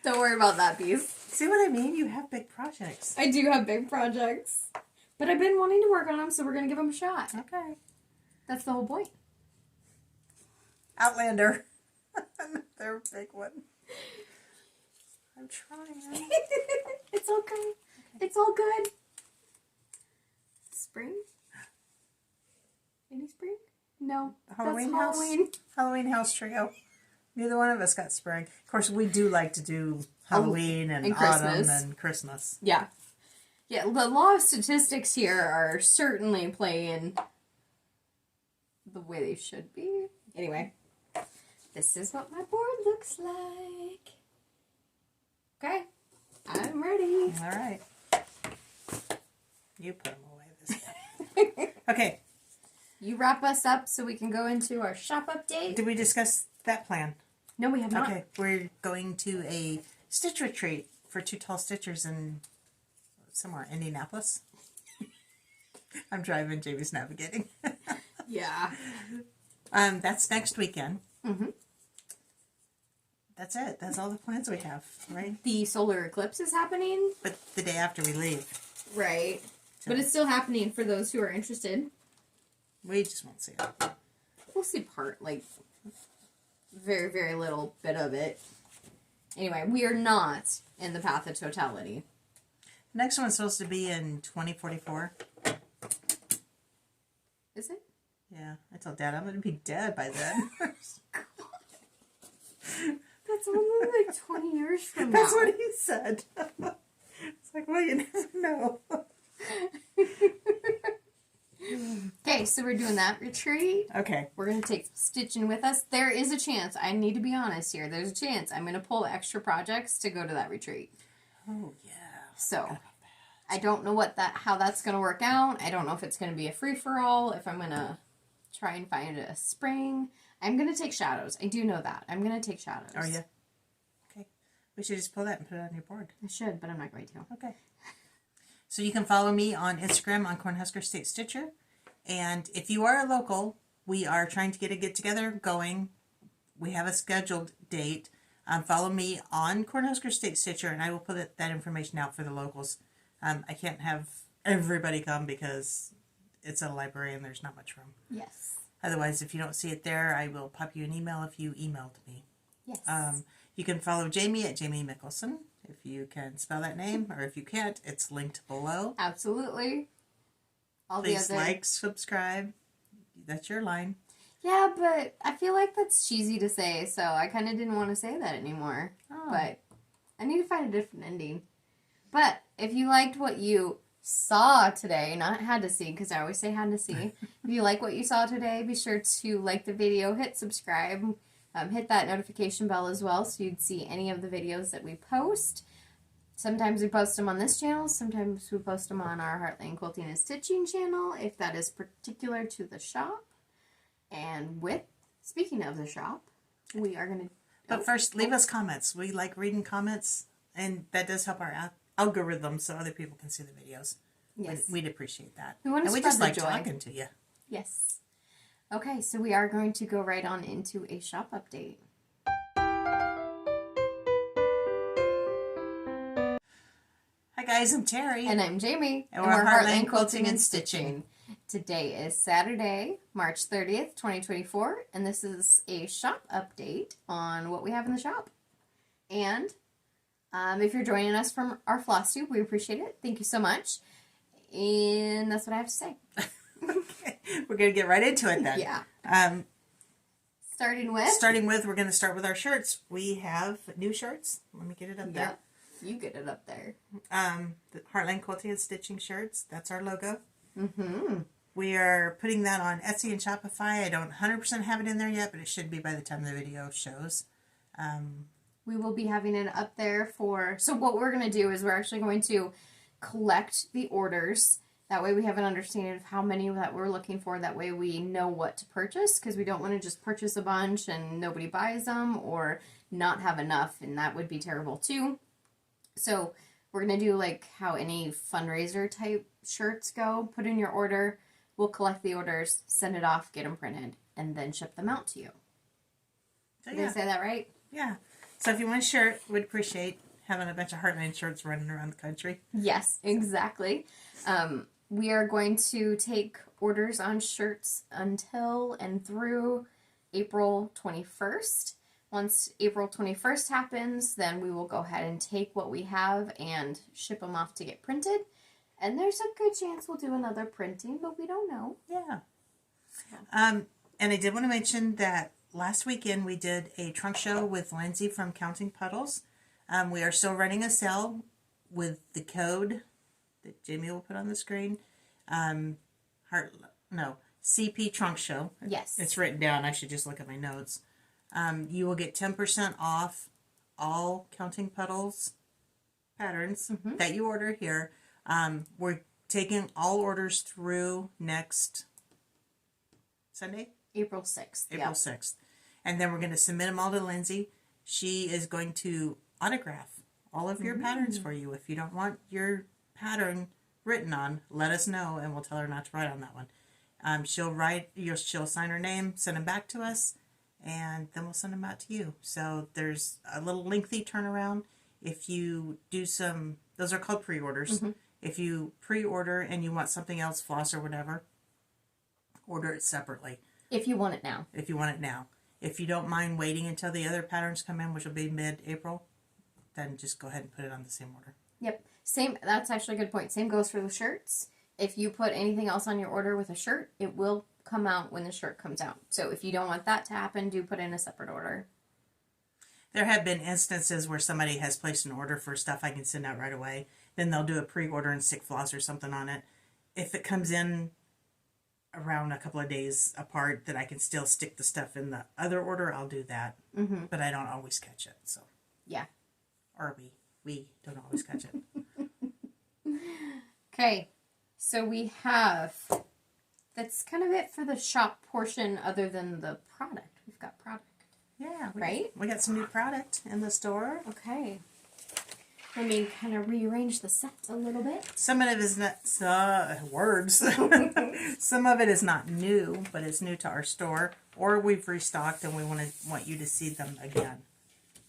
Don't worry about that piece. See what I mean? You have big projects. I do have big projects. But I've been wanting to work on them, so we're going to give them a shot. Okay. That's the whole point. Outlander. Another big one. I'm trying. It's okay. It's all good. Spring? Any spring? No. Halloween that's house. Halloween. Halloween house trio. Neither one of us got spring. Of course, we do like to do Halloween and autumn Christmas. and Christmas. Yeah. Yeah, the law of statistics here are certainly playing the way they should be. Anyway, this is what my board looks like. Okay, I'm ready. All right. You put them away this time. Okay. You wrap us up so we can go into our shop update. Did we discuss that plan? No, we have not. Okay. We're going to a stitch retreat for 2 tall stitchers in somewhere, Indianapolis. I'm driving, Jamie's navigating. Yeah. That's next weekend. Mm-hmm. That's it. That's all the plans we have, right? The solar eclipse is happening. But the day after we leave. Right. So But it's still happening for those who are interested. we just won't see it. We'll see very, very little bit of it. Anyway, we are not in the path of totality. Next one's supposed to be in 2044. Is it? Yeah, I told Dad I'm going to be dead by then. That's only like 20 years from now. That's what he said. It's like, well, you never know. Okay, so we're doing that retreat. Okay. We're going to take stitching with us. There is a chance, I need to be honest here, there's a chance I'm going to pull extra projects to go to that retreat. Oh, yeah. So, I don't know how that's going to work out. I don't know if it's going to be a free-for-all, if I'm going to try and find a spring. I'm going to take shadows. I do know that. I'm going to take shadows. Are you? Okay. We should just pull that and put it on your board. I should, but I'm not going to. Okay. So you can follow me on Instagram on Cornhusker State Stitcher. And if you are a local, we are trying to get a get-together going. We have a scheduled date. Follow me on Cornhusker State Stitcher, and I will put that information out for the locals. I can't have everybody come because it's a library and there's not much room. Yes. Otherwise, if you don't see it there, I will pop you an email if you emailed me. Yes. You can follow Jamie at Jamie Mickelson, if you can spell that name, or if you can't, it's linked below. Absolutely. All Please the other... like, subscribe. That's your line. Yeah, but I feel like that's cheesy to say, so I kind of didn't want to say that anymore. Oh. But I need to find a different ending. But if you liked what you saw today, not had to see, because I always say had to see. If you like what you saw today, be sure to like the video, hit subscribe, hit that notification bell as well so you'd see any of the videos that we post. Sometimes we post them on this channel, sometimes we post them on our Heartland Quilting and Stitching channel, if that is particular to the shop. And speaking of the shop, we are going to... But first, leave us comments. We like reading comments, and that does help our algorithm so other people can see the videos. Yes. We'd appreciate that. We want to and we spread just the like joy. talking to you. Yes. Okay, so we are going to go right on into a shop update. Hi guys, I'm Terry. And I'm Jamie. And we're Heartland Quilting and Stitching. Today is Saturday, March 30th, 2024, and this is a shop update on what we have in the shop. And if you're joining us from our Flosstube, we appreciate it. Thank you so much. And that's what I have to say. Okay. We're going to get right into it then. Yeah. Starting with, we're going to start with our shirts. We have new shirts. Let me get it up there. You get it up there. The Heartland Quilting and Stitching shirts. That's our logo. Mm-hmm. We are putting that on Etsy and Shopify. I don't 100% have it in there yet, but it should be by the time the video shows. We will be having it up there so what we're going to do is we're actually going to collect the orders. That way we have an understanding of how many that we're looking for. That way we know what to purchase, because we don't want to just purchase a bunch and nobody buys them or not have enough, and that would be terrible too. So we're going to do like how any fundraiser type shirts go. Put in your order. We'll collect the orders, send it off, get them printed, and then ship them out to you. So, Did I say that right? Yeah. So if you want a shirt, we'd appreciate having a bunch of Heartland shirts running around the country. Yes, exactly. We are going to take orders on shirts until and through April 21st. Once April 21st happens, then we will go ahead and take what we have and ship them off to get printed. And there's a good chance we'll do another printing, but we don't know. Yeah. And I did want to mention that last weekend we did a trunk show with Lindsay from Counting Puddles. We are still running a sale with the code that Jamie will put on the screen. CP Trunk Show. Yes. It's written down. I should just look at my notes. You will get 10% off all Counting Puddles patterns that you order here. We're taking all orders through next Sunday? April 6th. April 6th. And then we're going to submit them all to Lindsay. She is going to autograph all of your patterns for you. If you don't want your pattern written on, let us know and we'll tell her not to write on that one. She'll sign her name, send them back to us, and then we'll send them out to you. So there's a little lengthy turnaround. If you do those are called pre-orders. If you pre-order and you want something else, floss or whatever, order it separately. If you want it now. If you don't mind waiting until the other patterns come in, which will be mid-April, then just go ahead and put it on the same order. Yep. That's actually a good point. Same goes for the shirts. If you put anything else on your order with a shirt, it will come out when the shirt comes out. So if you don't want that to happen, do put in a separate order. There have been instances where somebody has placed an order for stuff I can send out right away. Then they'll do a pre-order and stick floss or something on it. If it comes in around a couple of days apart that I can still stick the stuff in the other order, I'll do that. But I don't always catch it. So yeah. Or we don't always catch it. Okay. So we have... That's kind of it for the shop portion other than the product. We've got product. Yeah. Right? We got some new product in the store. Okay. Let me kind of rearrange the set a little bit. Some of it is not words. Some of it is not new, but it's new to our store, or we've restocked and we want you to see them again.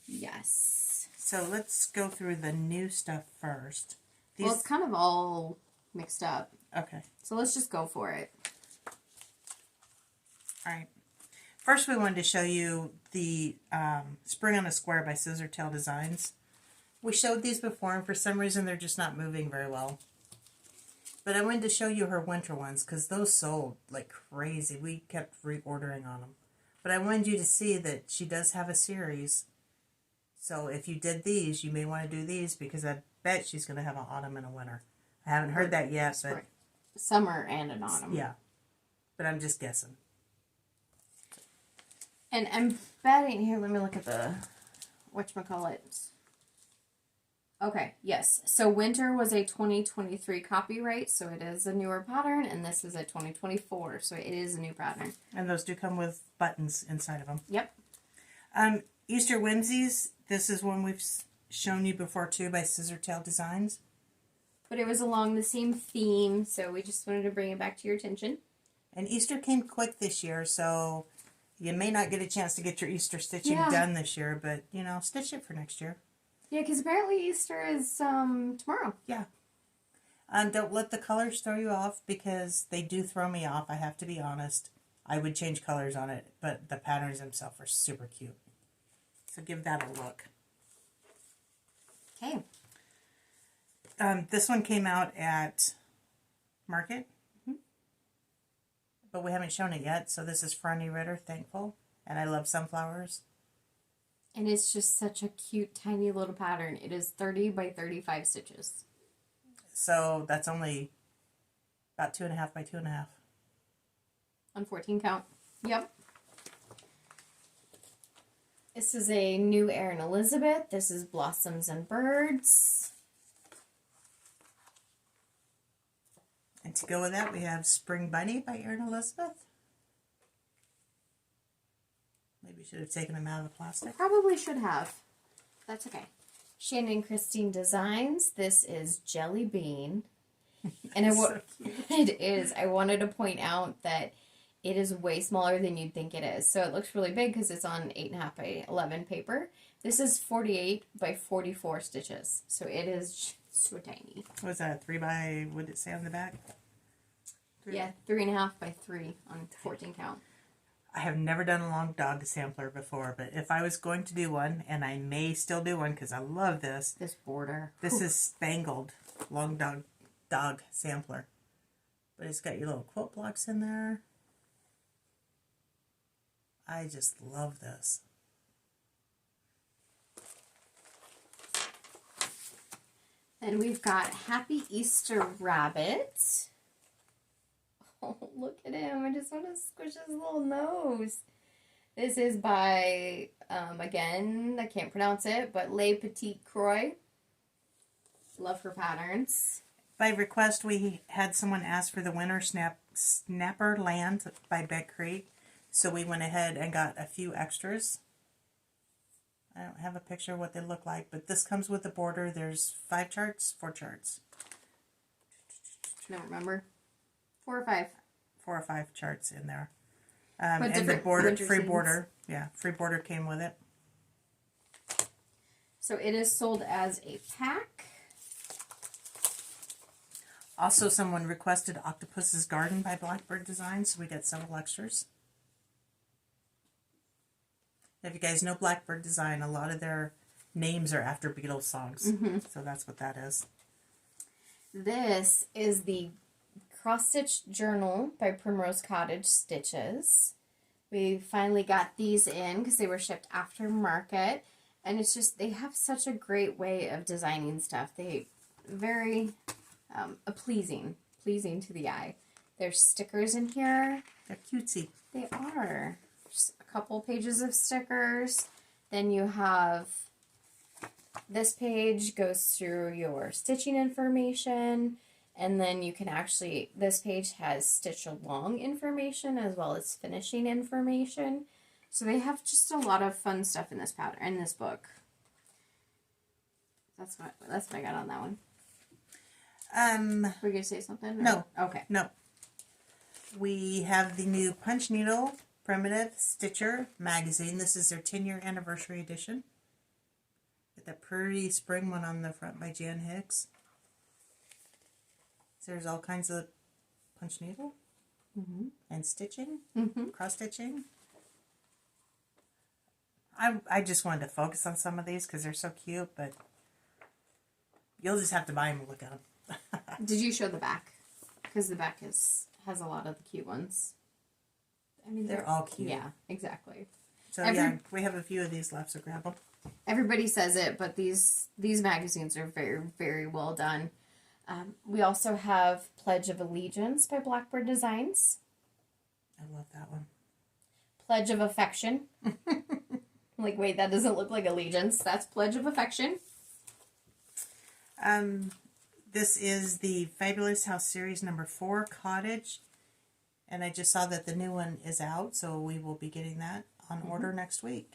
Yes. So let's go through the new stuff first. Well, it's kind of all mixed up. Okay. So let's just go for it. All right. First, we wanted to show you the Spring on a Square by Scissortail Designs. We showed these before, and for some reason they're just not moving very well. But I wanted to show you her winter ones because those sold like crazy. We kept reordering on them. But I wanted you to see that she does have a series. So if you did these, you may want to do these because I bet she's going to have an autumn and a winter. I haven't heard that yet, but summer and an autumn. yeah. But I'm just guessing. And I'm betting here. Let me look at the whatchamacallit. Okay, yes. So winter was a 2023 copyright, so it is a newer pattern, and this is a 2024, so it is a new pattern. And those do come with buttons inside of them. Yep. Easter Whimsies. This is one we've shown you before too by Scissortail Designs. But it was along the same theme, so we just wanted to bring it back to your attention. And Easter came quick this year, so you may not get a chance to get your Easter stitching done this year, but, you know, stitch it for next year. Yeah, because apparently Easter is tomorrow. Yeah. Don't let the colors throw you off because they do throw me off, I have to be honest. I would change colors on it, but the patterns themselves are super cute. So give that a look. Okay. This one came out at Market. But we haven't shown it yet, so this is Franny Ritter, Thankful. And I love sunflowers. And it's just such a cute, tiny little pattern. It is 30 by 35 stitches. So that's only about 2.5 by 2.5. On 14 count. Yep. This is a new Erin Elizabeth. This is Blossoms and Birds. And to go with that, we have Spring Bunny by Erin Elizabeth. Maybe should have taken them out of the plastic. Probably should have. That's okay. Shannon Christine Designs. This is Jelly Bean. And So it is. I wanted to point out that it is way smaller than you'd think it is. So it looks really big because it's on 8.5 by 11 paper. This is 48 by 44 stitches. So it is so tiny. What was that? 3 by, what did it say on the back? Yeah, 3.5 by 3 on 14 count. I have never done a long dog sampler before, but if I was going to do one, and I may still do one because I love this. This border. This is Spangled long dog sampler. But it's got your little quilt blocks in there. I just love this. Then we've got Happy Easter Rabbit. Oh, look at him. I just want to squish his little nose. This is by, again, I can't pronounce it, but Les Petite Croix. Love her patterns. By request, we had someone ask for the Winter Snapper Land by Beck Creek. So we went ahead and got a few extras. I don't have a picture of what they look like, but this comes with the border. There's 5 charts, 4 charts. I don't remember. 4 or 5. 4 or 5 charts in there. But and the border, free seasons. border. Yeah, free border came with it. So it is sold as a pack. Also, someone requested Octopus's Garden by Blackbird Designs, so we got several extras. If you guys know Blackbird Design, a lot of their names are after Beatles songs. So that's what that is. This is the Cross Stitch Journal by Primrose Cottage Stitches. We finally got these in because they were shipped after market. And it's just, they have such a great way of designing stuff. They very pleasing to the eye. There's stickers in here. They're cutesy. They are. Just a couple pages of stickers. Then you have this page goes through your stitching information. And then you can actually, this page has stitch along information as well as finishing information. So they have just a lot of fun stuff in this pattern, in this book. That's what I got on that one. Were you going to say something? No. Okay. No. We have the new Punch Needle Primitive Stitcher magazine. This is their 10-year anniversary edition. Get that pretty spring one on the front by Jan Hicks. So there's all kinds of punch needle and stitching, cross stitching. I just wanted to focus on some of these because they're so cute, but You'll just have to buy them and look at them. Did you show the back? Because the back has a lot of the cute ones. I mean, They're all cute. Yeah, exactly. So we have a few of these left, so grab them. Everybody says it, but these magazines are very, very well done. We also have Pledge of Allegiance by Blackbird Designs. I love that one. Pledge of Affection. Like, wait, that doesn't look like allegiance. That's Pledge of Affection. This is the Fabulous House Series number 4, Cottage. And I just saw that the new one is out, so we will be getting that on order next week.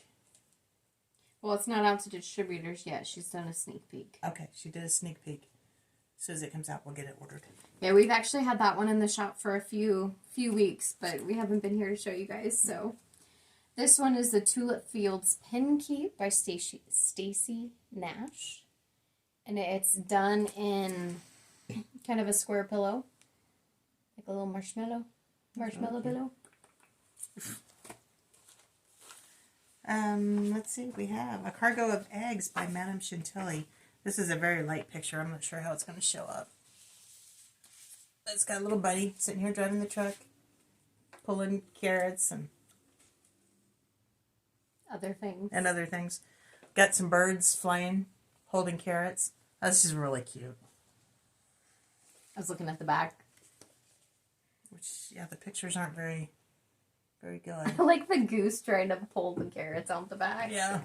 Well, it's not out to distributors yet. She's done a sneak peek. Okay, she did a sneak peek. As soon as it comes out, we'll get it ordered. Yeah, we've actually had that one in the shop for a few weeks, but we haven't been here to show you guys, so. This one is the Tulip Fields Pin Keep by Stacy Nash. And it's done in kind of a square pillow. Like a little marshmallow pillow. Let's see what we have. A Cargo of Eggs by Madame Chantilly. This is a very light picture. I'm not sure how it's going to show up. It's got a little buddy sitting here driving the truck, pulling carrots and other things. Got some birds flying, holding carrots. Oh, this is really cute. I was looking at the back. Which, yeah, the pictures aren't very good. I like the goose trying to pull the carrots out the back. Yeah.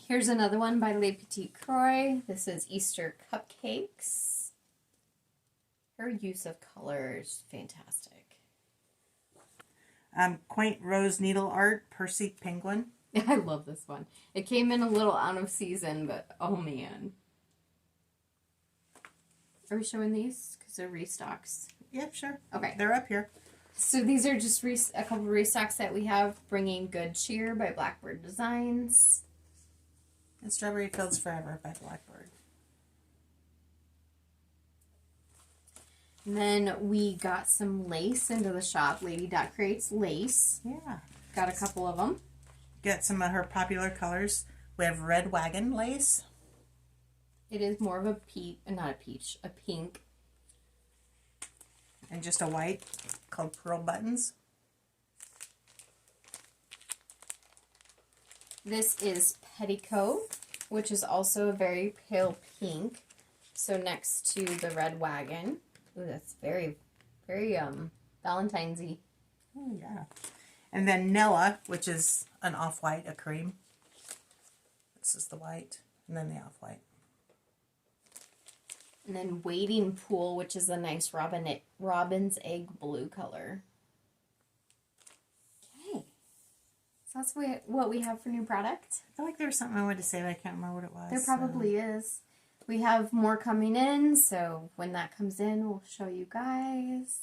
Here's another one by Le Petit Croix. This is Easter Cupcakes. Her use of color is fantastic. Quaint Rose Needle Art, Percy Penguin. I love this one. It came in a little out of season, but oh man. Are we showing these? Because they're restocks. Yep, sure. Okay. They're up here. So these are just a couple of restocks that we have. Bringing Good Cheer by Blackbird Designs. And Strawberry Fields Forever by Blackbird. And then we got some lace into the shop. Lady Dot creates lace. Yeah. Got a couple of them. Got some of her popular colors. We have Red Wagon lace. It is more of a a pink. And just a white called Pearl Buttons. This is Petticoat, which is also a very pale pink. So next to the Red Wagon. Ooh, that's very, very Valentine's-y. Oh, yeah. And then Nella, which is an off-white, a cream. This is the white, and then the off-white. And then Wading Pool, which is a nice robin's egg blue color. Okay. So that's what we have for new product. I feel like there was something I wanted to say, but I can't remember what it was. There probably is. We have more coming in, so when that comes in, we'll show you guys.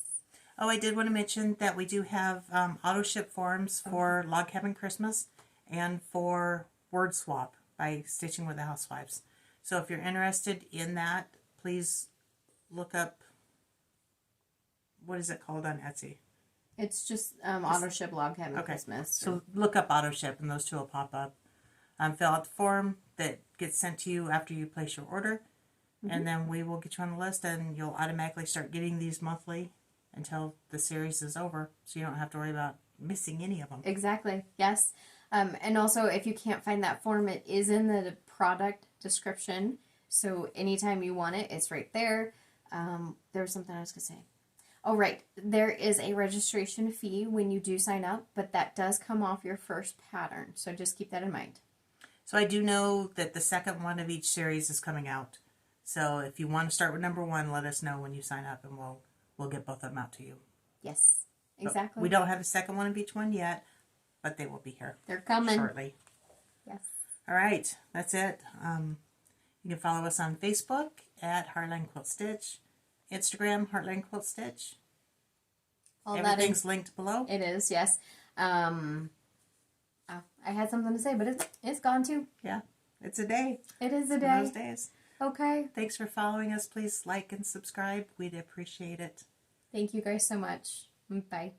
Oh, I did want to mention that we do have auto ship forms for Log Cabin Christmas and for Word Swap by Stitching with the Housewives. So if you're interested in that, please look up, what is it called on Etsy? It's just auto ship Log Cabin Christmas. So look up auto ship and those two will pop up. Fill out the form that gets sent to you after you place your order. And then we will get you on the list and you'll automatically start getting these monthly until the series is over. So you don't have to worry about missing any of them. Exactly. Yes. And also, if you can't find that form, it is in the product description. So anytime you want it, it's right there. There was something I was going to say. Oh, right. There is a registration fee when you do sign up, but that does come off your first pattern. So just keep that in mind. So I do know that the second one of each series is coming out. So if you want to start with number 1, let us know when you sign up and we'll get both of them out to you. Yes, exactly. But we don't have a second one of each one yet, but they will be here. They're coming shortly. Yes. All right, that's it. You can follow us on Facebook at Heartland Quilt Stitch, Instagram Heartland Quilt Stitch. Everything's linked below. It is, yes. I had something to say, but it's gone too. Yeah, it's a day. It is a day. One of those days. Okay. Thanks for following us. Please like and subscribe. We'd appreciate it. Thank you guys so much. Bye.